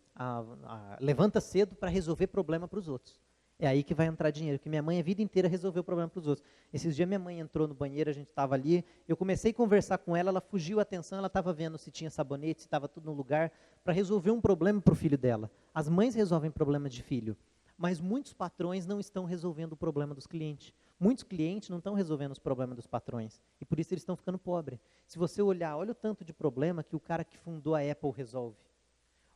levanta cedo para resolver problema para os outros. É aí que vai entrar dinheiro, porque minha mãe a vida inteira resolveu o problema para os outros. Esses dias minha mãe entrou no banheiro, a gente estava ali, eu comecei a conversar com ela, ela fugiu a atenção, ela estava vendo se tinha sabonete, se estava tudo no lugar, para resolver um problema para o filho dela. As mães resolvem problema de filho, mas muitos patrões não estão resolvendo o problema dos clientes. Muitos clientes não estão resolvendo os problemas dos patrões, e por isso eles estão ficando pobres. Se você olhar, olha o tanto de problema que o cara que fundou a Apple resolve.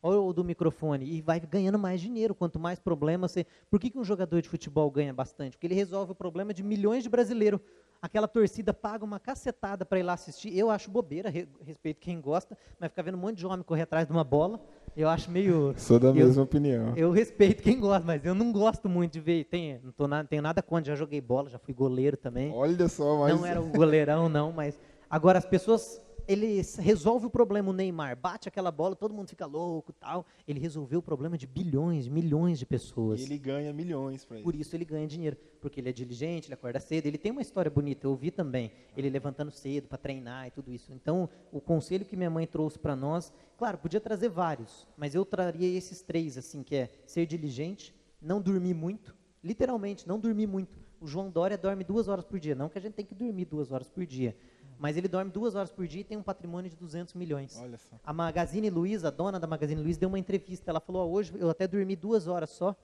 Olha o do microfone, e vai ganhando mais dinheiro, quanto mais problema você... Por que um jogador de futebol ganha bastante? Porque ele resolve o problema de milhões de brasileiros. Aquela torcida paga uma cacetada para ir lá assistir. Eu acho bobeira, respeito quem gosta, mas ficar vendo um monte de homem correr atrás de uma bola, eu acho meio... Sou da mesma opinião. Eu respeito quem gosta, mas eu não gosto muito de ver. Não tenho nada contra, já joguei bola, já fui goleiro também. Olha só, mas... Não era um goleirão, não, mas... Agora, as pessoas... Ele resolve o problema, o Neymar bate aquela bola, todo mundo fica louco, tal. Ele resolveu o problema de bilhões, milhões de pessoas. E ele ganha milhões para isso. Por isso ele ganha dinheiro, porque ele é diligente, ele acorda cedo, ele tem uma história bonita, eu ouvi também, ele levantando cedo para treinar e tudo isso. Então, o conselho que minha mãe trouxe para nós, claro, podia trazer vários, mas eu traria esses 3, assim, que é ser diligente, não dormir muito, literalmente, não dormir muito. O João Dória dorme 2 horas por dia, não que a gente tem que dormir 2 horas por dia, mas ele dorme 2 horas por dia e tem um patrimônio de 200 milhões. Olha só. A Magazine Luiza, a dona da Magazine Luiza, deu uma entrevista. Ela falou, hoje eu até dormi 2 horas só.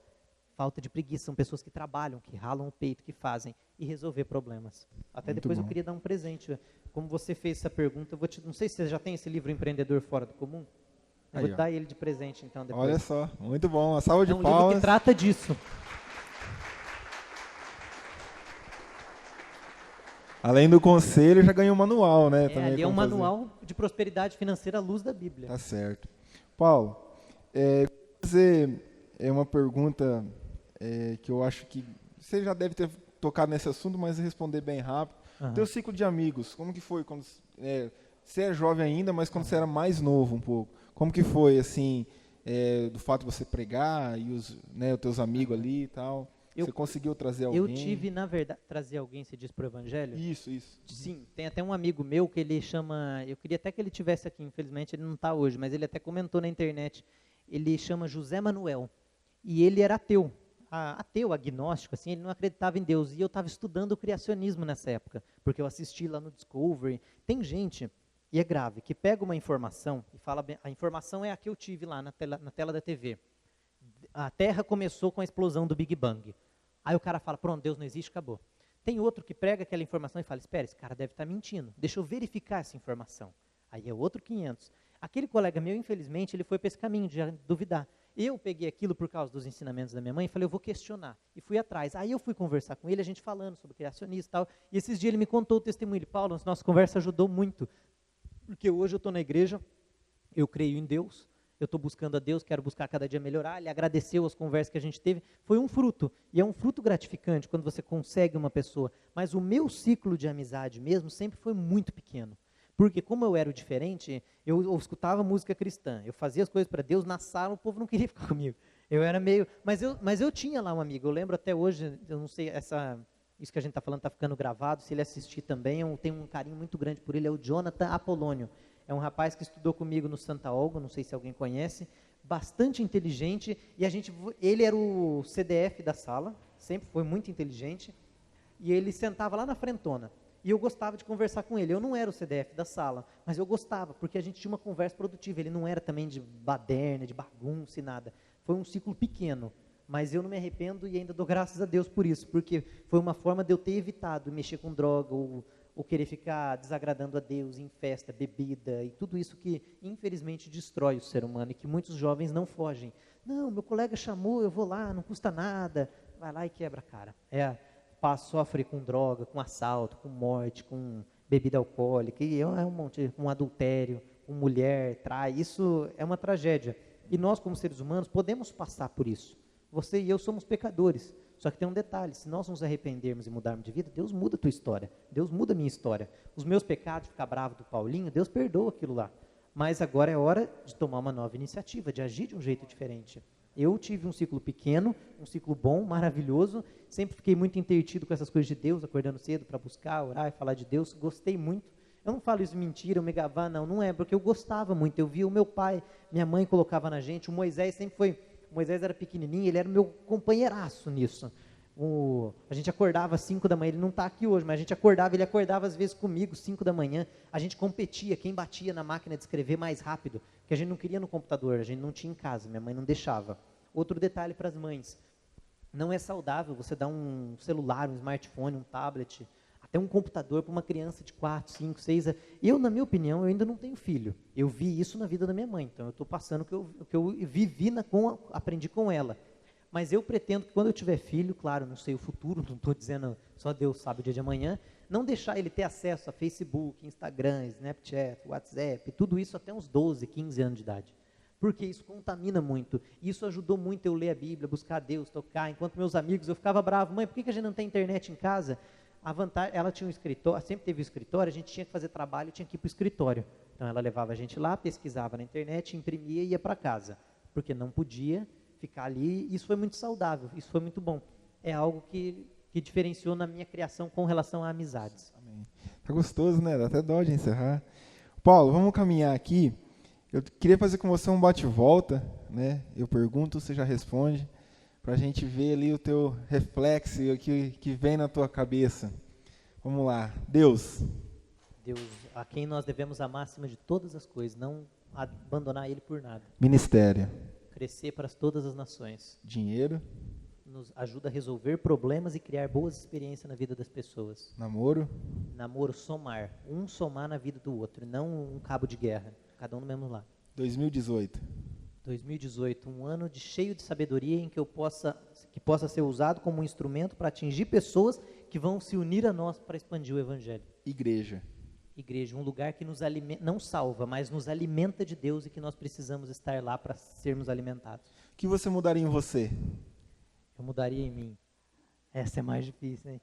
Falta de preguiça. São pessoas que trabalham, que ralam o peito, que fazem. E resolver problemas. Até Muito depois bom. eu queria dar um presente. Como você fez essa pergunta, não sei se você já tem esse livro Empreendedor Fora do Comum. Eu Aí, vou dar ele de presente, então, depois. Olha só, muito bom. Uma salva de É um livro palmas. que trata disso. Além do conselho, já ganhou um manual, né? Também Ali é um como fazer. manual de prosperidade financeira à luz da Bíblia. Tá certo. Paulo, vou fazer uma pergunta que eu acho que você já deve ter tocado nesse assunto, mas responder bem rápido. Teu ciclo de amigos, como que foi quando você é jovem ainda, mas quando você era mais novo um pouco? Como que foi, assim, do fato de você pregar e os teus amigos ali e tal? Você conseguiu trazer alguém? Eu tive, na verdade, trazer alguém, você diz, para o Evangelho? Isso. Sim, tem até um amigo meu que ele chama, eu queria até que ele tivesse aqui, infelizmente ele não está hoje, mas ele até comentou na internet, ele chama José Manuel, e ele era ateu, agnóstico, assim, ele não acreditava em Deus, e eu estava estudando o criacionismo nessa época, porque eu assisti lá no Discovery. Tem gente, e é grave, que pega uma informação e fala, a informação é a que eu tive lá na tela da TV, a Terra começou com a explosão do Big Bang. Aí o cara fala, pronto, Deus não existe, acabou. Tem outro que prega aquela informação e fala, espera, esse cara deve estar mentindo, deixa eu verificar essa informação. Aí é outro 500. Aquele colega meu, infelizmente, ele foi para esse caminho de duvidar. Eu peguei aquilo por causa dos ensinamentos da minha mãe e falei, eu vou questionar. E fui atrás. Aí eu fui conversar com ele, a gente falando sobre criacionismo e tal. E esses dias ele me contou o testemunho. Ele, Paulo, a nossa conversa ajudou muito. Porque hoje eu estou na igreja, eu creio em Deus, eu estou buscando a Deus, quero buscar cada dia melhorar. Ele agradeceu as conversas que a gente teve. Foi um fruto. E é um fruto gratificante quando você consegue uma pessoa. Mas o meu ciclo de amizade mesmo sempre foi muito pequeno. Porque como eu era o diferente, eu escutava música cristã. Eu fazia as coisas para Deus, na sala o povo não queria ficar comigo. Eu era meio... Mas eu tinha lá um amigo. Eu lembro até hoje, eu não sei, isso que a gente está falando está ficando gravado. Se ele assistir também, eu tenho um carinho muito grande por ele. É o Jonathan Apolônio. É um rapaz que estudou comigo no Santa Olga, não sei se alguém conhece, bastante inteligente, e ele era o CDF da sala, sempre foi muito inteligente, e ele sentava lá na frentona, e eu gostava de conversar com ele. Eu não era o CDF da sala, mas eu gostava, porque a gente tinha uma conversa produtiva. Ele não era também de baderna, de bagunça e nada. Foi um ciclo pequeno, mas eu não me arrependo e ainda dou graças a Deus por isso, porque foi uma forma de eu ter evitado mexer com droga, ou querer ficar desagradando a Deus em festa, bebida, e tudo isso que, infelizmente, destrói o ser humano, e que muitos jovens não fogem. Não, meu colega chamou, eu vou lá, não custa nada. Vai lá e quebra a cara. Sofre com droga, com assalto, com morte, com bebida alcoólica, e é um monte, com adultério, com mulher, trai. Isso é uma tragédia. E nós, como seres humanos, podemos passar por isso. Você e eu somos pecadores. Só que tem um detalhe, se nós nos arrependermos e mudarmos de vida, Deus muda a tua história, Deus muda a minha história. Os meus pecados, ficar bravo do Paulinho, Deus perdoa aquilo lá. Mas agora é hora de tomar uma nova iniciativa, de agir de um jeito diferente. Eu tive um ciclo pequeno, um ciclo bom, maravilhoso, sempre fiquei muito entretido com essas coisas de Deus, acordando cedo para buscar, orar e falar de Deus, gostei muito. Eu não falo isso mentira, eu me gabar, não é, porque eu gostava muito, eu via o meu pai, minha mãe colocava na gente, o Moisés sempre foi, o Moisés era pequenininho, ele era o meu companheiraço nisso. A gente acordava às 5 da manhã, ele não está aqui hoje, mas a gente acordava, ele acordava às vezes comigo, 5 da manhã, a gente competia, quem batia na máquina de escrever mais rápido, porque a gente não queria no computador, a gente não tinha em casa, minha mãe não deixava. Outro detalhe para as mães, não é saudável você dar um celular, um smartphone, um tablet, até um computador para uma criança de 4, 5, 6 anos. Eu, na minha opinião, eu ainda não tenho filho. Eu vi isso na vida da minha mãe, então eu estou passando o que eu vivi, aprendi com ela. Mas eu pretendo que quando eu tiver filho, claro, não sei o futuro, não estou dizendo, só Deus sabe o dia de amanhã, não deixar ele ter acesso a Facebook, Instagram, Snapchat, WhatsApp, tudo isso até uns 12, 15 anos de idade. Porque isso contamina muito. Isso ajudou muito eu ler a Bíblia, buscar a Deus, tocar. Enquanto meus amigos, eu ficava bravo, mãe, por que a gente não tem internet em casa? A vantagem, ela tinha um escritório, sempre teve um escritório, a gente tinha que fazer trabalho, tinha que ir para o escritório. Então ela levava a gente lá, pesquisava na internet, imprimia e ia para casa. Porque não podia ficar ali, isso foi muito saudável, isso foi muito bom. É algo que diferenciou na minha criação com relação a amizades. Amém. Tá gostoso, né? Dá até dó de encerrar. Paulo, vamos caminhar aqui. Eu queria fazer com você um bate-volta, né? Eu pergunto, você já responde, para a gente ver ali o teu reflexo que vem na tua cabeça. Vamos lá. Deus, a quem nós devemos amar acima de todas as coisas, não abandonar Ele por nada. Ministério. Crescer para todas as nações. Dinheiro. Nos ajuda a resolver problemas e criar boas experiências na vida das pessoas. Namoro. Namoro, somar. Um somar na vida do outro, não um cabo de guerra. Cada um no mesmo lado. 2018. 2018, um ano cheio de sabedoria em que possa ser usado como um instrumento para atingir pessoas que vão se unir a nós para expandir o Evangelho. Igreja. Igreja, um lugar que nos alimenta, não salva, mas nos alimenta de Deus e que nós precisamos estar lá para sermos alimentados. O que você mudaria em você? Eu mudaria em mim. Essa é mais difícil, hein?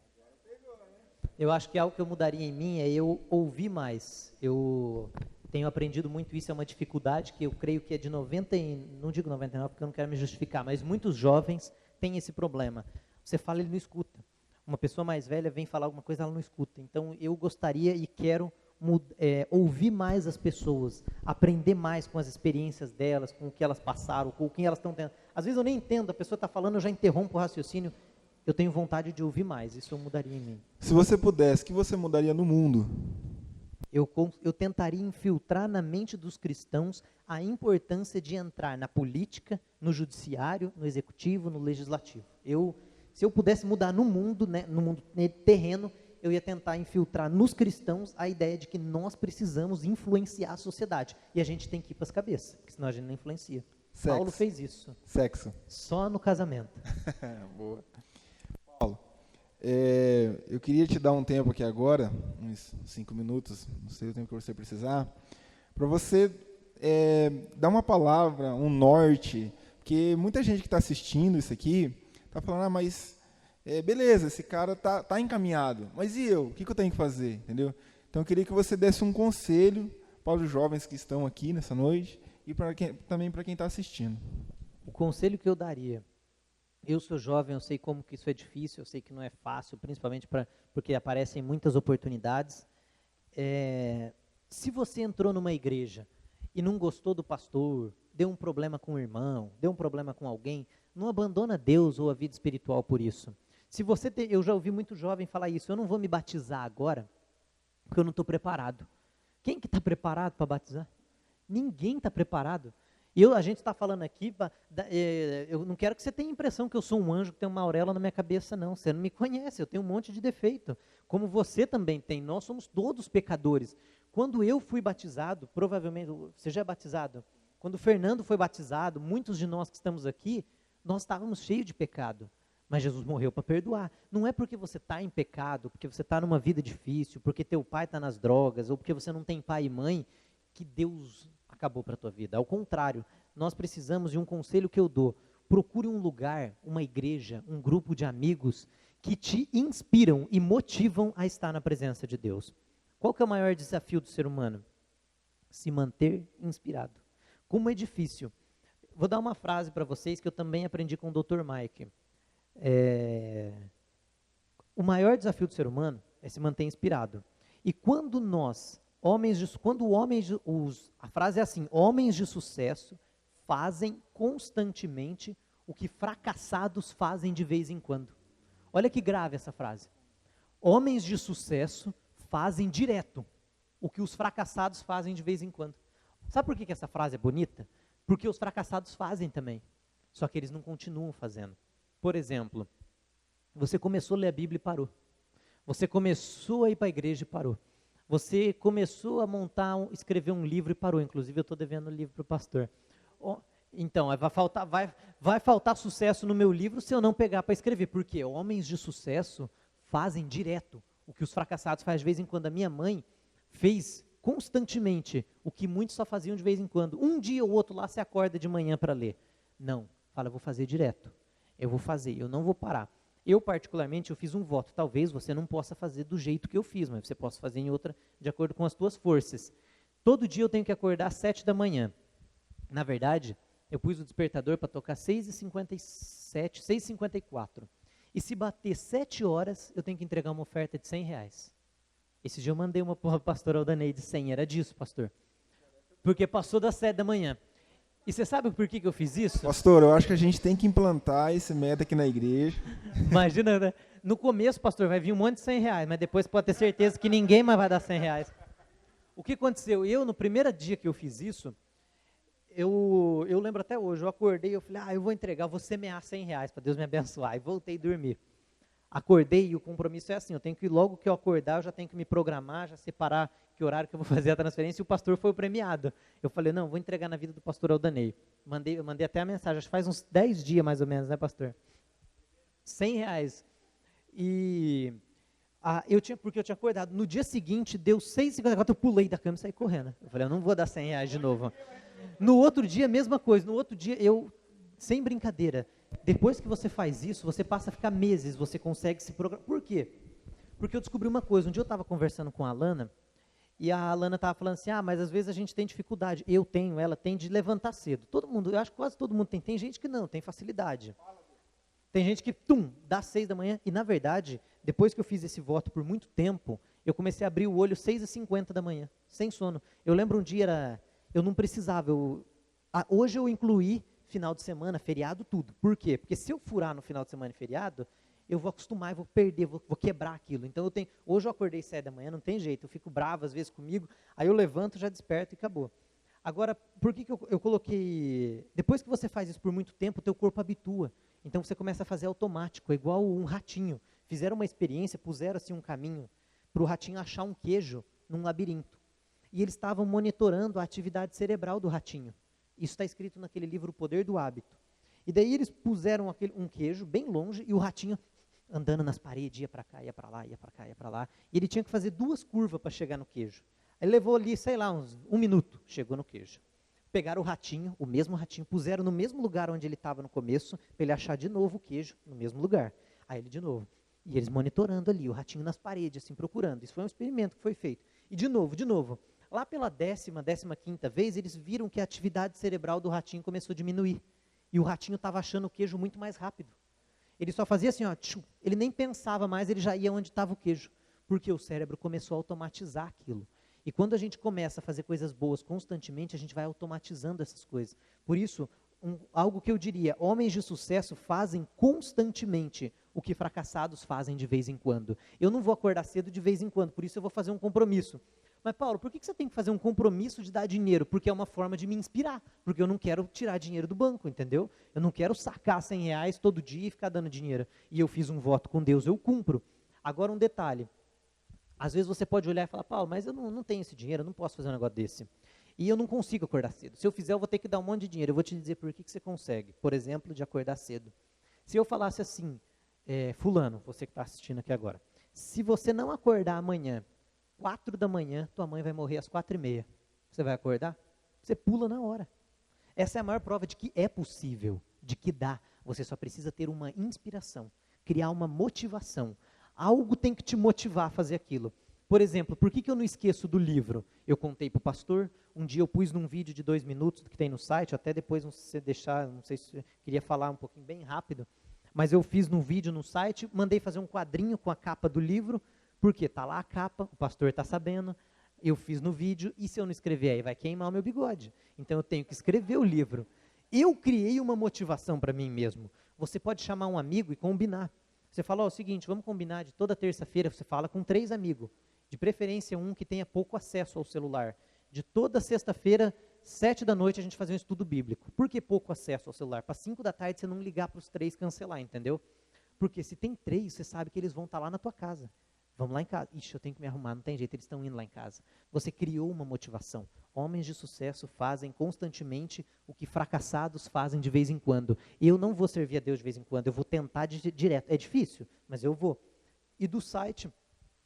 Eu acho que algo que eu mudaria em mim é eu ouvir mais. Eu tenho aprendido muito isso, é uma dificuldade que eu creio que é de 90, não digo 99 porque eu não quero me justificar, mas muitos jovens têm esse problema. Você fala, ele não escuta. Uma pessoa mais velha vem falar alguma coisa, ela não escuta. Então eu gostaria e quero ouvir mais as pessoas, aprender mais com as experiências delas, com o que elas passaram, com o que elas estão tendo. Às vezes eu nem entendo, a pessoa está falando, eu já interrompo o raciocínio. Eu tenho vontade de ouvir mais, isso eu mudaria em mim. Se você pudesse, o que você mudaria no mundo? Eu tentaria infiltrar na mente dos cristãos a importância de entrar na política, no judiciário, no executivo, no legislativo. Se eu pudesse mudar no mundo, né, no mundo terreno, eu ia tentar infiltrar nos cristãos a ideia de que nós precisamos influenciar a sociedade. E a gente tem que ir para as cabeças, porque senão a gente não influencia. Sexo. Paulo fez isso. Sexo. Só no casamento. Boa. Paulo, eu queria te dar um tempo aqui agora, uns 5 minutos, não sei o tempo que você precisar, para você dar uma palavra, um norte, porque muita gente que está assistindo isso aqui está falando, mas beleza, esse cara tá encaminhado, mas e eu? O que eu tenho que fazer? Entendeu? Então eu queria que você desse um conselho para os jovens que estão aqui nessa noite e também para quem está assistindo. O conselho que eu daria, eu sou jovem, eu sei como que isso é difícil, eu sei que não é fácil, principalmente porque aparecem muitas oportunidades. Se você entrou numa igreja e não gostou do pastor, deu um problema com o irmão, deu um problema com alguém, não abandona Deus ou a vida espiritual por isso. Eu já ouvi muito jovem falar isso, eu não vou me batizar agora, porque eu não estou preparado. Quem que está preparado para batizar? Ninguém está preparado. A gente está falando aqui, eu não quero que você tenha a impressão que eu sou um anjo que tem uma auréola na minha cabeça, não. Você não me conhece, eu tenho um monte de defeito. Como você também tem, nós somos todos pecadores. Quando eu fui batizado, provavelmente, você já é batizado? Quando o Fernando foi batizado, muitos de nós que estamos aqui, nós estávamos cheios de pecado. Mas Jesus morreu para perdoar. Não é porque você está em pecado, porque você está numa vida difícil, porque teu pai está nas drogas, ou porque você não tem pai e mãe, que Deus acabou para a tua vida. Ao contrário, nós precisamos de um conselho que eu dou. Procure um lugar, uma igreja, um grupo de amigos que te inspiram e motivam a estar na presença de Deus. Qual que é o maior desafio do ser humano? Se manter inspirado. Como é difícil. Vou dar uma frase para vocês que eu também aprendi com o Dr. Mike. O maior desafio do ser humano é se manter inspirado. E quando nós A frase é assim: homens de sucesso fazem constantemente o que fracassados fazem de vez em quando. Olha que grave essa frase. Homens de sucesso fazem direto o que os fracassados fazem de vez em quando. Sabe por que essa frase é bonita? Porque os fracassados fazem também, só que eles não continuam fazendo. Por exemplo, você começou a ler a Bíblia e parou. Você começou a ir para a igreja e parou. Você começou a escrever um livro e parou. Inclusive, eu estou devendo o livro para o pastor. Então, vai faltar sucesso no meu livro se eu não pegar para escrever. Porque homens de sucesso fazem direto o que os fracassados fazem de vez em quando. A minha mãe fez constantemente o que muitos só faziam de vez em quando. Um dia ou outro lá se acorda de manhã para ler. Não, fala, eu vou fazer direto. Eu vou fazer, eu não vou parar. Eu, particularmente, eu fiz um voto. Talvez você não possa fazer do jeito que eu fiz, mas você possa fazer em outra, de acordo com as tuas forças. Todo dia eu tenho que acordar às 7 da manhã. Na verdade, eu pus o despertador para tocar 6h57, 6h54. E se bater 7 horas, eu tenho que entregar uma oferta de R$100. Esse dia eu mandei uma para o pastor Aldanei de 100, era disso, pastor. Porque passou das 7 da manhã. E você sabe por que eu fiz isso? Pastor, eu acho que a gente tem que implantar esse método aqui na igreja. Imagina, né? No começo, pastor, vai vir um monte de R$100, mas depois pode ter certeza que ninguém mais vai dar R$100. O que aconteceu? No primeiro dia que eu fiz isso, eu lembro até hoje, eu acordei, eu falei, eu vou entregar, eu vou semear R$100 para Deus me abençoar. E voltei a dormir. Acordei e o compromisso é assim, eu tenho que, logo que eu acordar, eu já tenho que me programar, já separar que horário que eu vou fazer a transferência, e o pastor foi o premiado. Eu falei, não, vou entregar na vida do pastor Aldanei. Eu mandei até a mensagem, acho que faz uns 10 dias mais ou menos, né, pastor? R$100. E porque eu tinha acordado. No dia seguinte, deu 6h54, eu pulei da cama e saí correndo. Eu falei, eu não vou dar R$100 de novo. No outro dia, mesma coisa. No outro dia, sem brincadeira, depois que você faz isso, você passa a ficar meses, você consegue se programar. Por quê? Porque eu descobri uma coisa. Um dia eu estava conversando com a Alana, e a Alana estava falando assim, mas às vezes a gente tem dificuldade. Ela tem de levantar cedo. Todo mundo, eu acho que quase todo mundo tem. Tem gente que não, tem facilidade. Tem gente que, dá 6 da manhã. E na verdade, depois que eu fiz esse voto por muito tempo, eu comecei a abrir o olho 6h50 da manhã, sem sono. Eu lembro um dia, eu não precisava. Hoje eu incluí final de semana, feriado, tudo. Por quê? Porque se eu furar no final de semana e feriado, eu vou acostumar, eu vou perder, vou quebrar aquilo. Então, hoje eu acordei 7 da manhã, não tem jeito, eu fico bravo às vezes comigo, aí eu levanto, já desperto e acabou. Agora, por que eu coloquei... Depois que você faz isso por muito tempo, o teu corpo habitua. Então, você começa a fazer automático, é igual um ratinho. Fizeram uma experiência, puseram assim um caminho para o ratinho achar um queijo num labirinto. E eles estavam monitorando a atividade cerebral do ratinho. Isso está escrito naquele livro O Poder do Hábito. E daí eles puseram um queijo bem longe e o ratinho andando nas paredes, ia para cá, ia para lá, ia para cá, ia para lá. E ele tinha que fazer 2 curvas para chegar no queijo. Aí levou ali, sei lá, uns 1 minuto, chegou no queijo. Pegaram o ratinho, o mesmo ratinho, puseram no mesmo lugar onde ele estava no começo, para ele achar de novo o queijo no mesmo lugar. Aí ele de novo. E eles monitorando ali, o ratinho nas paredes, assim, procurando. Isso foi um experimento que foi feito. E de novo, de novo. Lá pela 15ª vez, eles viram que a atividade cerebral do ratinho começou a diminuir. E o ratinho estava achando o queijo muito mais rápido. Ele só fazia assim, ele nem pensava mais, ele já ia onde estava o queijo. Porque o cérebro começou a automatizar aquilo. E quando a gente começa a fazer coisas boas constantemente, a gente vai automatizando essas coisas. Por isso, algo que eu diria, homens de sucesso fazem constantemente o que fracassados fazem de vez em quando. Eu não vou acordar cedo de vez em quando, por isso eu vou fazer um compromisso. Mas, Paulo, por que você tem que fazer um compromisso de dar dinheiro? Porque é uma forma de me inspirar, porque eu não quero tirar dinheiro do banco, entendeu? Eu não quero sacar R$100 todo dia e ficar dando dinheiro. E eu fiz um voto com Deus, eu cumpro. Agora um detalhe, às vezes você pode olhar e falar, Paulo, mas eu não tenho esse dinheiro, eu não posso fazer um negócio desse. E eu não consigo acordar cedo. Se eu fizer, eu vou ter que dar um monte de dinheiro. Eu vou te dizer por que você consegue. Por exemplo, de acordar cedo. Se eu falasse assim, fulano, você que está assistindo aqui agora, se você não acordar amanhã, 4 da manhã, tua mãe vai morrer às 4h30. Você vai acordar? Você pula na hora. Essa é a maior prova de que é possível, de que dá. Você só precisa ter uma inspiração, criar uma motivação. Algo tem que te motivar a fazer aquilo. Por exemplo, por que eu não esqueço do livro? Eu contei para o pastor, um dia eu pus num vídeo de 2 minutos que tem no site, até depois você deixar, não sei se você queria falar um pouquinho bem rápido, mas eu fiz num vídeo no site, mandei fazer um quadrinho com a capa do livro, porque está lá a capa, o pastor está sabendo, eu fiz no vídeo, e se eu não escrever aí, vai queimar o meu bigode. Então eu tenho que escrever o livro. Eu criei uma motivação para mim mesmo. Você pode chamar um amigo e combinar. Você fala, ó, o seguinte, vamos combinar de toda terça-feira, você fala com 3 amigos. De preferência um que tenha pouco acesso ao celular. De toda sexta-feira, 7 da noite, a gente fazer um estudo bíblico. Por que pouco acesso ao celular? Para 5 da tarde você não ligar para os 3 cancelar, entendeu? Porque se tem 3, você sabe que eles vão estar lá na tua casa. Vamos lá em casa. Ixi, eu tenho que me arrumar, não tem jeito, eles estão indo lá em casa. Você criou uma motivação. Homens de sucesso fazem constantemente o que fracassados fazem de vez em quando. Eu não vou servir a Deus de vez em quando, eu vou tentar direto. É difícil, mas eu vou. E do site,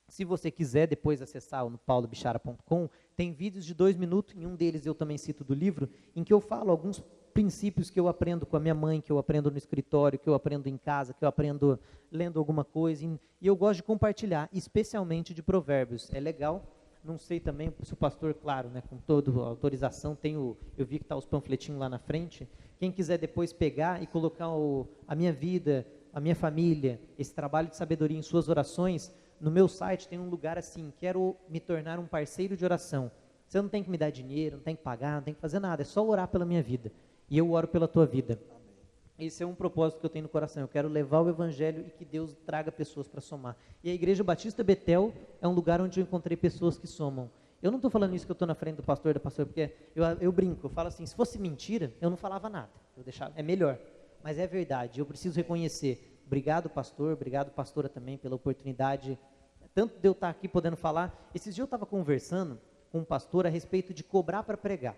se você quiser depois acessar no paulobichara.com, tem vídeos de 2 minutos, em um deles eu também cito do livro, em que eu falo alguns princípios que eu aprendo com a minha mãe, que eu aprendo no escritório, que eu aprendo em casa, que eu aprendo lendo alguma coisa, e eu gosto de compartilhar, especialmente de provérbios. É legal, não sei também se o pastor, claro, né, com toda a autorização, eu vi que está os panfletinhos lá na frente, quem quiser depois pegar e colocar a minha vida, a minha família, esse trabalho de sabedoria em suas orações, no meu site tem um lugar assim, quero me tornar um parceiro de oração. Você não tem que me dar dinheiro, não tem que pagar, não tem que fazer nada, é só orar pela minha vida. E eu oro pela tua vida. Esse é um propósito que eu tenho no coração. Eu quero levar o evangelho e que Deus traga pessoas para somar. E a Igreja Batista Betel é um lugar onde eu encontrei pessoas que somam. Eu não estou falando isso que eu estou na frente do pastor, da pastora, porque eu brinco, eu falo assim, se fosse mentira, eu não falava nada. Eu deixava, é melhor. Mas é verdade, eu preciso reconhecer. Obrigado, pastor, obrigado, pastora também, pela oportunidade, tanto de eu estar aqui podendo falar. Esses dias eu estava conversando com um pastor a respeito de cobrar para pregar.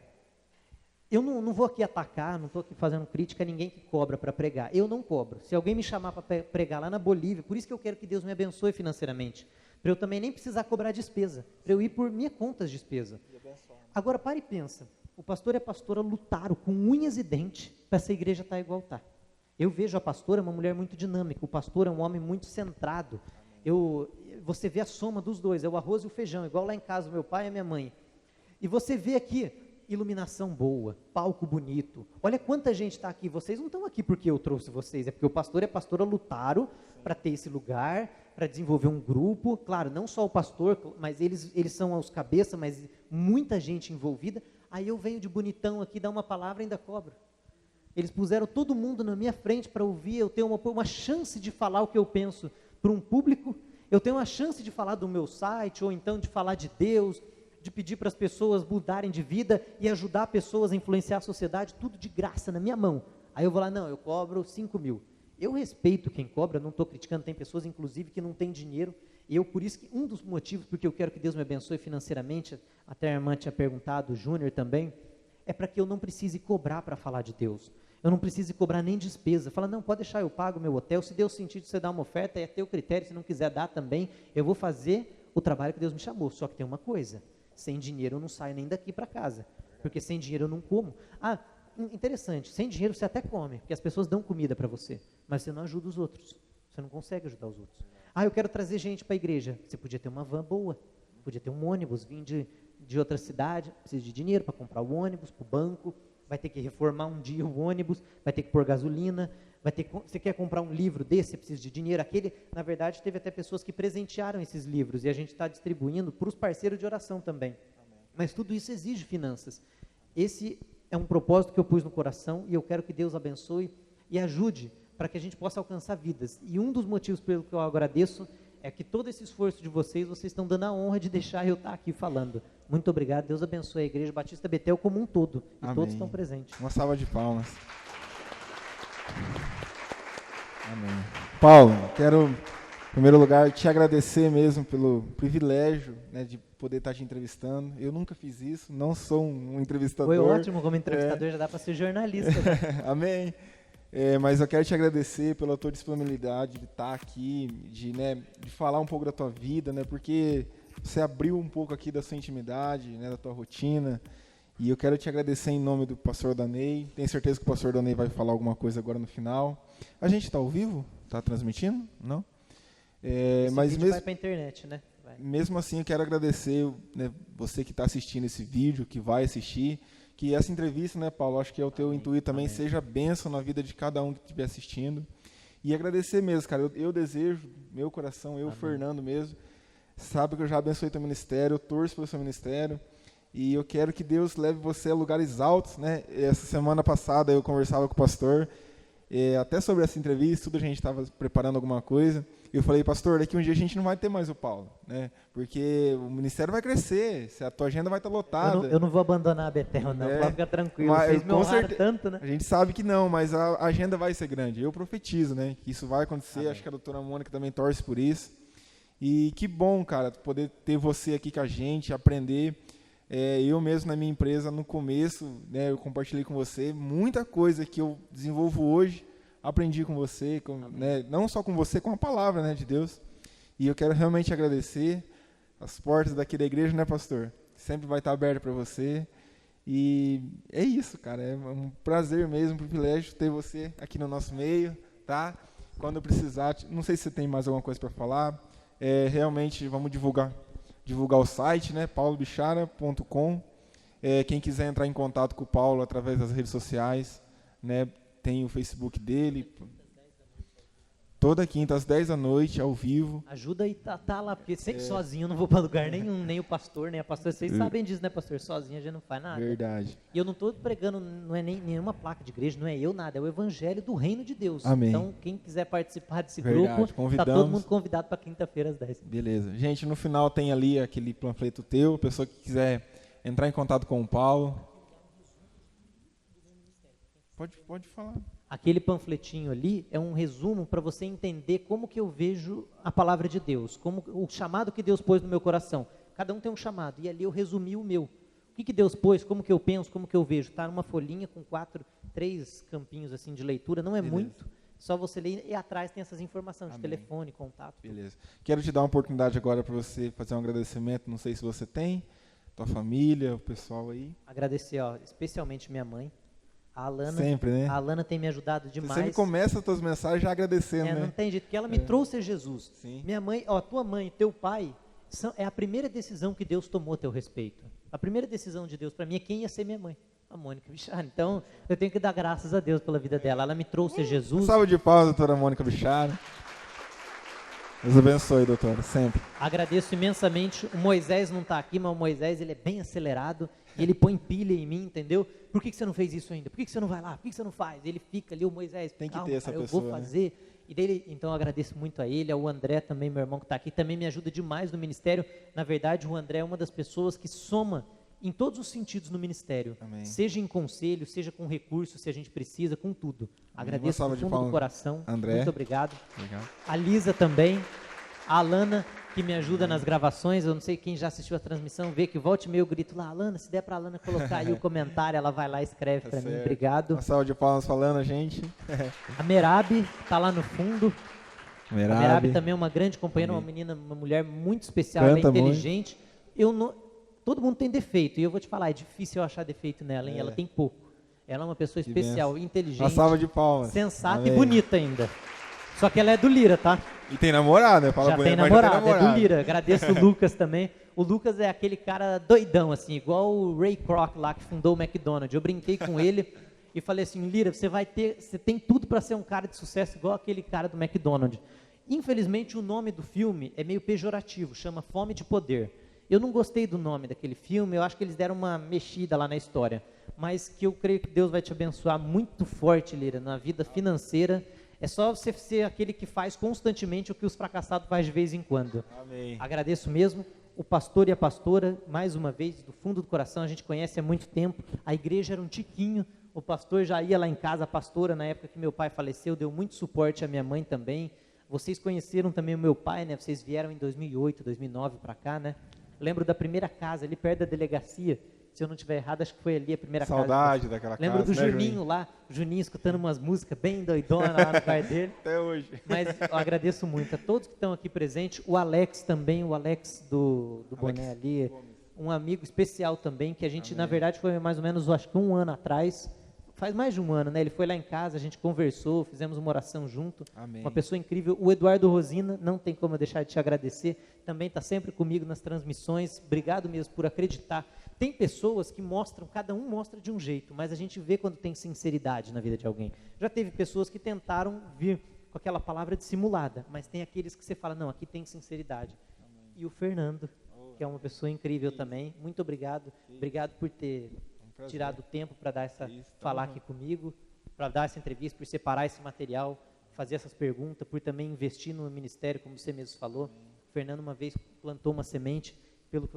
Eu não vou aqui atacar, não estou aqui fazendo crítica a ninguém que cobra para pregar. Eu não cobro. Se alguém me chamar para pregar lá na Bolívia, por isso que eu quero que Deus me abençoe financeiramente, para eu também nem precisar cobrar despesa, para eu ir por minha conta de despesa. Agora, para e pensa, o pastor e a pastora lutaram com unhas e dentes para essa igreja estar igual está. Eu vejo a pastora uma mulher muito dinâmica, o pastor é um homem muito centrado. Você vê a soma dos dois, é o arroz e o feijão, igual lá em casa, o meu pai e a minha mãe. E você vê aqui, iluminação boa, palco bonito. Olha quanta gente está aqui. Vocês não estão aqui porque eu trouxe vocês, é porque o pastor e a pastora lutaram para ter esse lugar, para desenvolver um grupo. Claro, não só o pastor, mas eles são os cabeças, mas muita gente envolvida. Aí eu venho de bonitão aqui, dar uma palavra e ainda cobro. Eles puseram todo mundo na minha frente para ouvir, eu tenho uma chance de falar o que eu penso para um público, eu tenho uma chance de falar do meu site, ou então de falar de Deus, de pedir para as pessoas mudarem de vida e ajudar pessoas a influenciar a sociedade, tudo de graça na minha mão. Aí eu vou lá, não, eu cobro 5 mil. Eu respeito quem cobra, não estou criticando, tem pessoas inclusive que não têm dinheiro, e eu por isso que um dos motivos, porque eu quero que Deus me abençoe financeiramente, até a irmã tinha perguntado, o Júnior também, é para que eu não precise cobrar para falar de Deus. Eu não preciso cobrar nem despesa. Fala, não, pode deixar, eu pago meu hotel, se Deus sentir de você dar uma oferta, é teu critério, se não quiser dar também, eu vou fazer o trabalho que Deus me chamou, só que tem uma coisa, sem dinheiro eu não saio nem daqui para casa, porque sem dinheiro eu não como. Ah, interessante, sem dinheiro você até come, porque as pessoas dão comida para você, mas você não ajuda os outros, você não consegue ajudar os outros. Ah, eu quero trazer gente para a igreja, você podia ter uma van boa, podia ter um ônibus, vim de outra cidade, precisa de dinheiro para comprar o ônibus, para o banco, vai ter que reformar um dia o ônibus, vai ter que pôr gasolina, você quer comprar um livro desse, você precisa de dinheiro. Na verdade, teve até pessoas que presentearam esses livros, e a gente está distribuindo para os parceiros de oração também. Amém. Mas tudo isso exige finanças. Esse é um propósito que eu pus no coração, e eu quero que Deus abençoe e ajude para que a gente possa alcançar vidas. E um dos motivos pelo que eu agradeço é que todo esse esforço de vocês estão dando a honra de deixar eu estar aqui falando. Muito obrigado, Deus abençoe a Igreja Batista Betel como um todo, e Amém. Todos estão presentes. Uma salva de palmas. Amém. Paulo, quero, em primeiro lugar, te agradecer mesmo pelo privilégio, né, de poder estar te entrevistando. Eu nunca fiz isso, não sou um entrevistador. Foi ótimo como entrevistador, já dá para ser jornalista. Amém. Mas eu quero te agradecer pela tua disponibilidade de estar aqui, de falar um pouco da tua vida, né, porque você abriu um pouco aqui da sua intimidade, né, da tua rotina, e eu quero te agradecer em nome do pastor Danei. Tenho certeza que o pastor Danei vai falar alguma coisa agora no final. A gente está ao vivo? Está transmitindo? Não? Mas mesmo vai para a internet, né? Vai. Mesmo assim, eu quero agradecer, né, você que está assistindo esse vídeo, que vai assistir, que essa entrevista, né, Paulo, acho que é o teu intuito também, seja bênção na vida de cada um que estiver assistindo. E agradecer mesmo, cara, eu desejo, meu coração, Fernando mesmo, sabe que eu já abençoei teu ministério, eu torço pelo seu ministério. E eu quero que Deus leve você a lugares altos, né? Essa semana passada eu conversava com o pastor, até sobre essa entrevista, tudo a gente estava preparando alguma coisa. E eu falei, pastor, daqui um dia a gente não vai ter mais o Paulo, né? Porque o ministério vai crescer, a tua agenda vai estar lotada. Eu não vou abandonar a Betel, não, pode ficar tranquilo. Mas, vocês me honraram tanto, né? A gente sabe que não, mas a agenda vai ser grande. Eu profetizo, né? Que isso vai acontecer, Amém. Acho que a doutora Mônica também torce por isso. E que bom, cara, poder ter você aqui com a gente, aprender. Eu mesmo na minha empresa, no começo, né, eu compartilhei com você muita coisa que eu desenvolvo hoje, aprendi com você, né, não só com você, com a palavra, né, de Deus. E eu quero realmente agradecer. As portas daqui da igreja, né, pastor? Sempre vai estar aberta para você. E é isso, cara. É um prazer mesmo, um privilégio ter você aqui no nosso meio, tá? Quando eu precisar, não sei se você tem mais alguma coisa para falar. Realmente, vamos divulgar o site, né, paulobichara.com. Quem quiser entrar em contato com o Paulo através das redes sociais, né, tem o Facebook dele. Toda quinta, às 10 da noite, ao vivo. Ajuda aí, tá lá, porque sempre sozinho eu não vou para lugar nenhum, nem o pastor, nem a pastora. Vocês sabem disso, né, pastor? Sozinho a gente não faz nada. Verdade. E eu não estou pregando, não é nem nenhuma placa de igreja, não é eu nada, é o evangelho do reino de Deus. Amém. Então, quem quiser participar desse Verdade. grupo, está todo mundo convidado para quinta-feira às 10. Beleza. Gente, no final tem ali aquele panfleto teu, a pessoa que quiser entrar em contato com o Paulo. Pode falar. Aquele panfletinho ali é um resumo para você entender como que eu vejo a palavra de Deus, como o chamado que Deus pôs no meu coração. Cada um tem um chamado, e ali eu resumi o meu. O que Deus pôs, como que eu penso, como que eu vejo. Está numa folhinha com 3 campinhos assim de leitura, não é Beleza. muito, só você ler, e atrás tem essas informações de Amém. telefone, contato. Beleza. Quero te dar uma oportunidade agora para você fazer um agradecimento, não sei se você tem, tua família, o pessoal aí. Agradecer, especialmente minha mãe. A Alana, Sempre, né? A Alana tem me ajudado demais. Você sempre começa as tuas mensagens já agradecendo, né? Não tem jeito, porque ela me trouxe a Jesus. Sim. Minha mãe, tua mãe e teu pai, é a primeira decisão que Deus tomou a teu respeito. A primeira decisão de Deus para mim é quem ia ser minha mãe. A Mônica Bichara. Então, eu tenho que dar graças a Deus pela vida dela. Ela me trouxe a Jesus. Salve de palmas, doutora Mônica Bichara. Deus abençoe, doutora, sempre. Agradeço imensamente. O Moisés não está aqui, mas o Moisés ele é bem acelerado. E ele põe pilha em mim, entendeu? Por que você não fez isso ainda? Por que você não vai lá? Por que você não faz? Ele fica ali, o Moisés, tem que calma, ter essa cara, pessoa, eu vou fazer. Né? E dele, então eu agradeço muito a ele, ao André também, meu irmão que está aqui, também me ajuda demais no ministério. Na verdade, o André é uma das pessoas que soma em todos os sentidos no ministério. Amém. Seja em conselho, seja com recursos, se a gente precisa, com tudo. Agradeço do fundo do coração. André. Muito obrigado. Obrigado. A Lisa também. A Alana, que me ajuda nas gravações, eu não sei quem já assistiu a transmissão, vê que volte e meio eu grito lá, Alana, se der para a Alana colocar aí o comentário, ela vai lá e escreve para mim, obrigado. Uma salva de palmas falando, gente. A Merab está lá no fundo. A Merab também é uma grande companheira, uma menina, uma mulher muito especial, ela é inteligente. Todo mundo tem defeito, e eu vou te falar, é difícil eu achar defeito nela, hein? Ela tem pouco. Ela é uma pessoa especial, inteligente, uma salva de palmas. Sensata e bonita ainda. Só que ela é do Lira, tá? E tem namorado, né? Já tem namorado, é do Lira. Agradeço o Lucas também. O Lucas é aquele cara doidão, assim, igual o Ray Kroc lá, que fundou o McDonald's. Eu brinquei com ele e falei assim, Lira, você tem tudo para ser um cara de sucesso igual aquele cara do McDonald's. Infelizmente, o nome do filme é meio pejorativo, chama Fome de Poder. Eu não gostei do nome daquele filme, eu acho que eles deram uma mexida lá na história. Mas que eu creio que Deus vai te abençoar muito forte, Lira, na vida financeira. É só você ser aquele que faz constantemente o que os fracassados fazem de vez em quando. Amém. Agradeço mesmo. O pastor e a pastora, mais uma vez, do fundo do coração, a gente conhece há muito tempo. A igreja era um tiquinho. O pastor já ia lá em casa, a pastora, na época que meu pai faleceu, deu muito suporte à minha mãe também. Vocês conheceram também o meu pai, né? Vocês vieram em 2008, 2009 para cá, né? Lembro da primeira casa, ali perto da delegacia. Se eu não estiver errado, acho que foi ali a primeira casa. Saudade daquela casa. Lembro do Juninho lá, o Juninho escutando umas músicas bem doidonas lá no quarto dele. Até hoje. Mas eu agradeço muito a todos que estão aqui presentes. O Alex também, o Alex do boné ali, um amigo especial também, que a gente, na verdade, foi mais ou menos, acho que 1 ano atrás. Faz mais de 1 ano, né? Ele foi lá em casa, a gente conversou, fizemos uma oração junto. Amém. Uma pessoa incrível. O Eduardo Rosina, não tem como eu deixar de te agradecer. Também está sempre comigo nas transmissões. Obrigado mesmo por acreditar. Tem pessoas que mostram, cada um mostra de um jeito, mas a gente vê quando tem sinceridade na vida de alguém. Já teve pessoas que tentaram vir com aquela palavra dissimulada, mas tem aqueles que você fala, não, aqui tem sinceridade. E o Fernando, que é uma pessoa incrível também. Muito obrigado. Obrigado por ter tirado o tempo para dar falar aqui comigo, para dar essa entrevista, por separar esse material, fazer essas perguntas, por também investir no ministério, como você mesmo falou. O Fernando uma vez plantou uma semente, pelo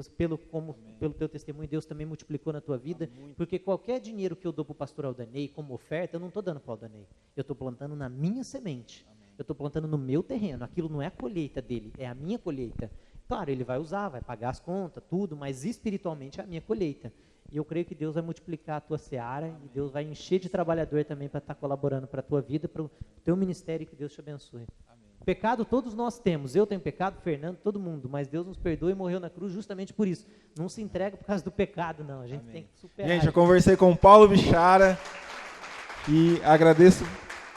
teu testemunho, Deus também multiplicou na tua vida, porque qualquer dinheiro que eu dou para o pastor Aldanei como oferta, eu não estou dando para o Aldanei, eu estou plantando na minha semente, eu estou plantando no meu terreno, aquilo não é a colheita dele, é a minha colheita. Claro, ele vai usar, vai pagar as contas, tudo, mas espiritualmente é a minha colheita. E eu creio que Deus vai multiplicar a tua seara e Deus vai encher de trabalhador também para estar colaborando para a tua vida, para o teu ministério, que Deus te abençoe. Pecado todos nós temos, eu tenho pecado, Fernando, todo mundo, mas Deus nos perdoa e morreu na cruz justamente por isso. Não se entrega por causa do pecado, não, a gente tem que superar. Gente, eu conversei com o Paulo Bichara e agradeço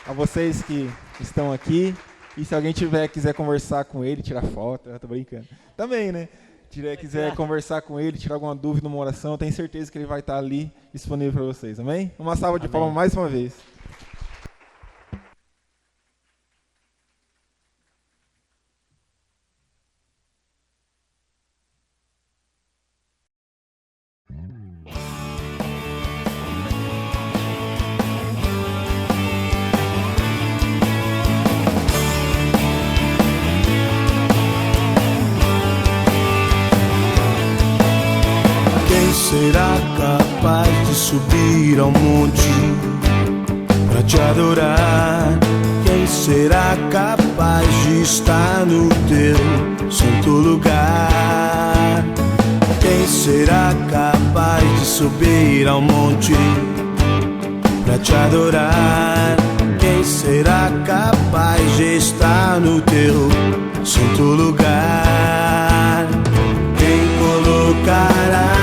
a vocês que estão aqui. E se alguém quiser conversar com ele, tirar foto, eu tô brincando. Também, né? Quiser conversar com ele, tirar alguma dúvida numa oração, eu tenho certeza que ele vai estar ali disponível para vocês, amém? Uma salva de palmas mais uma vez. Será capaz de subir ao monte para te adorar? Quem será capaz de estar no teu santo lugar? Quem será capaz de subir ao monte para te adorar? Quem será capaz de estar no teu santo lugar? Quem colocará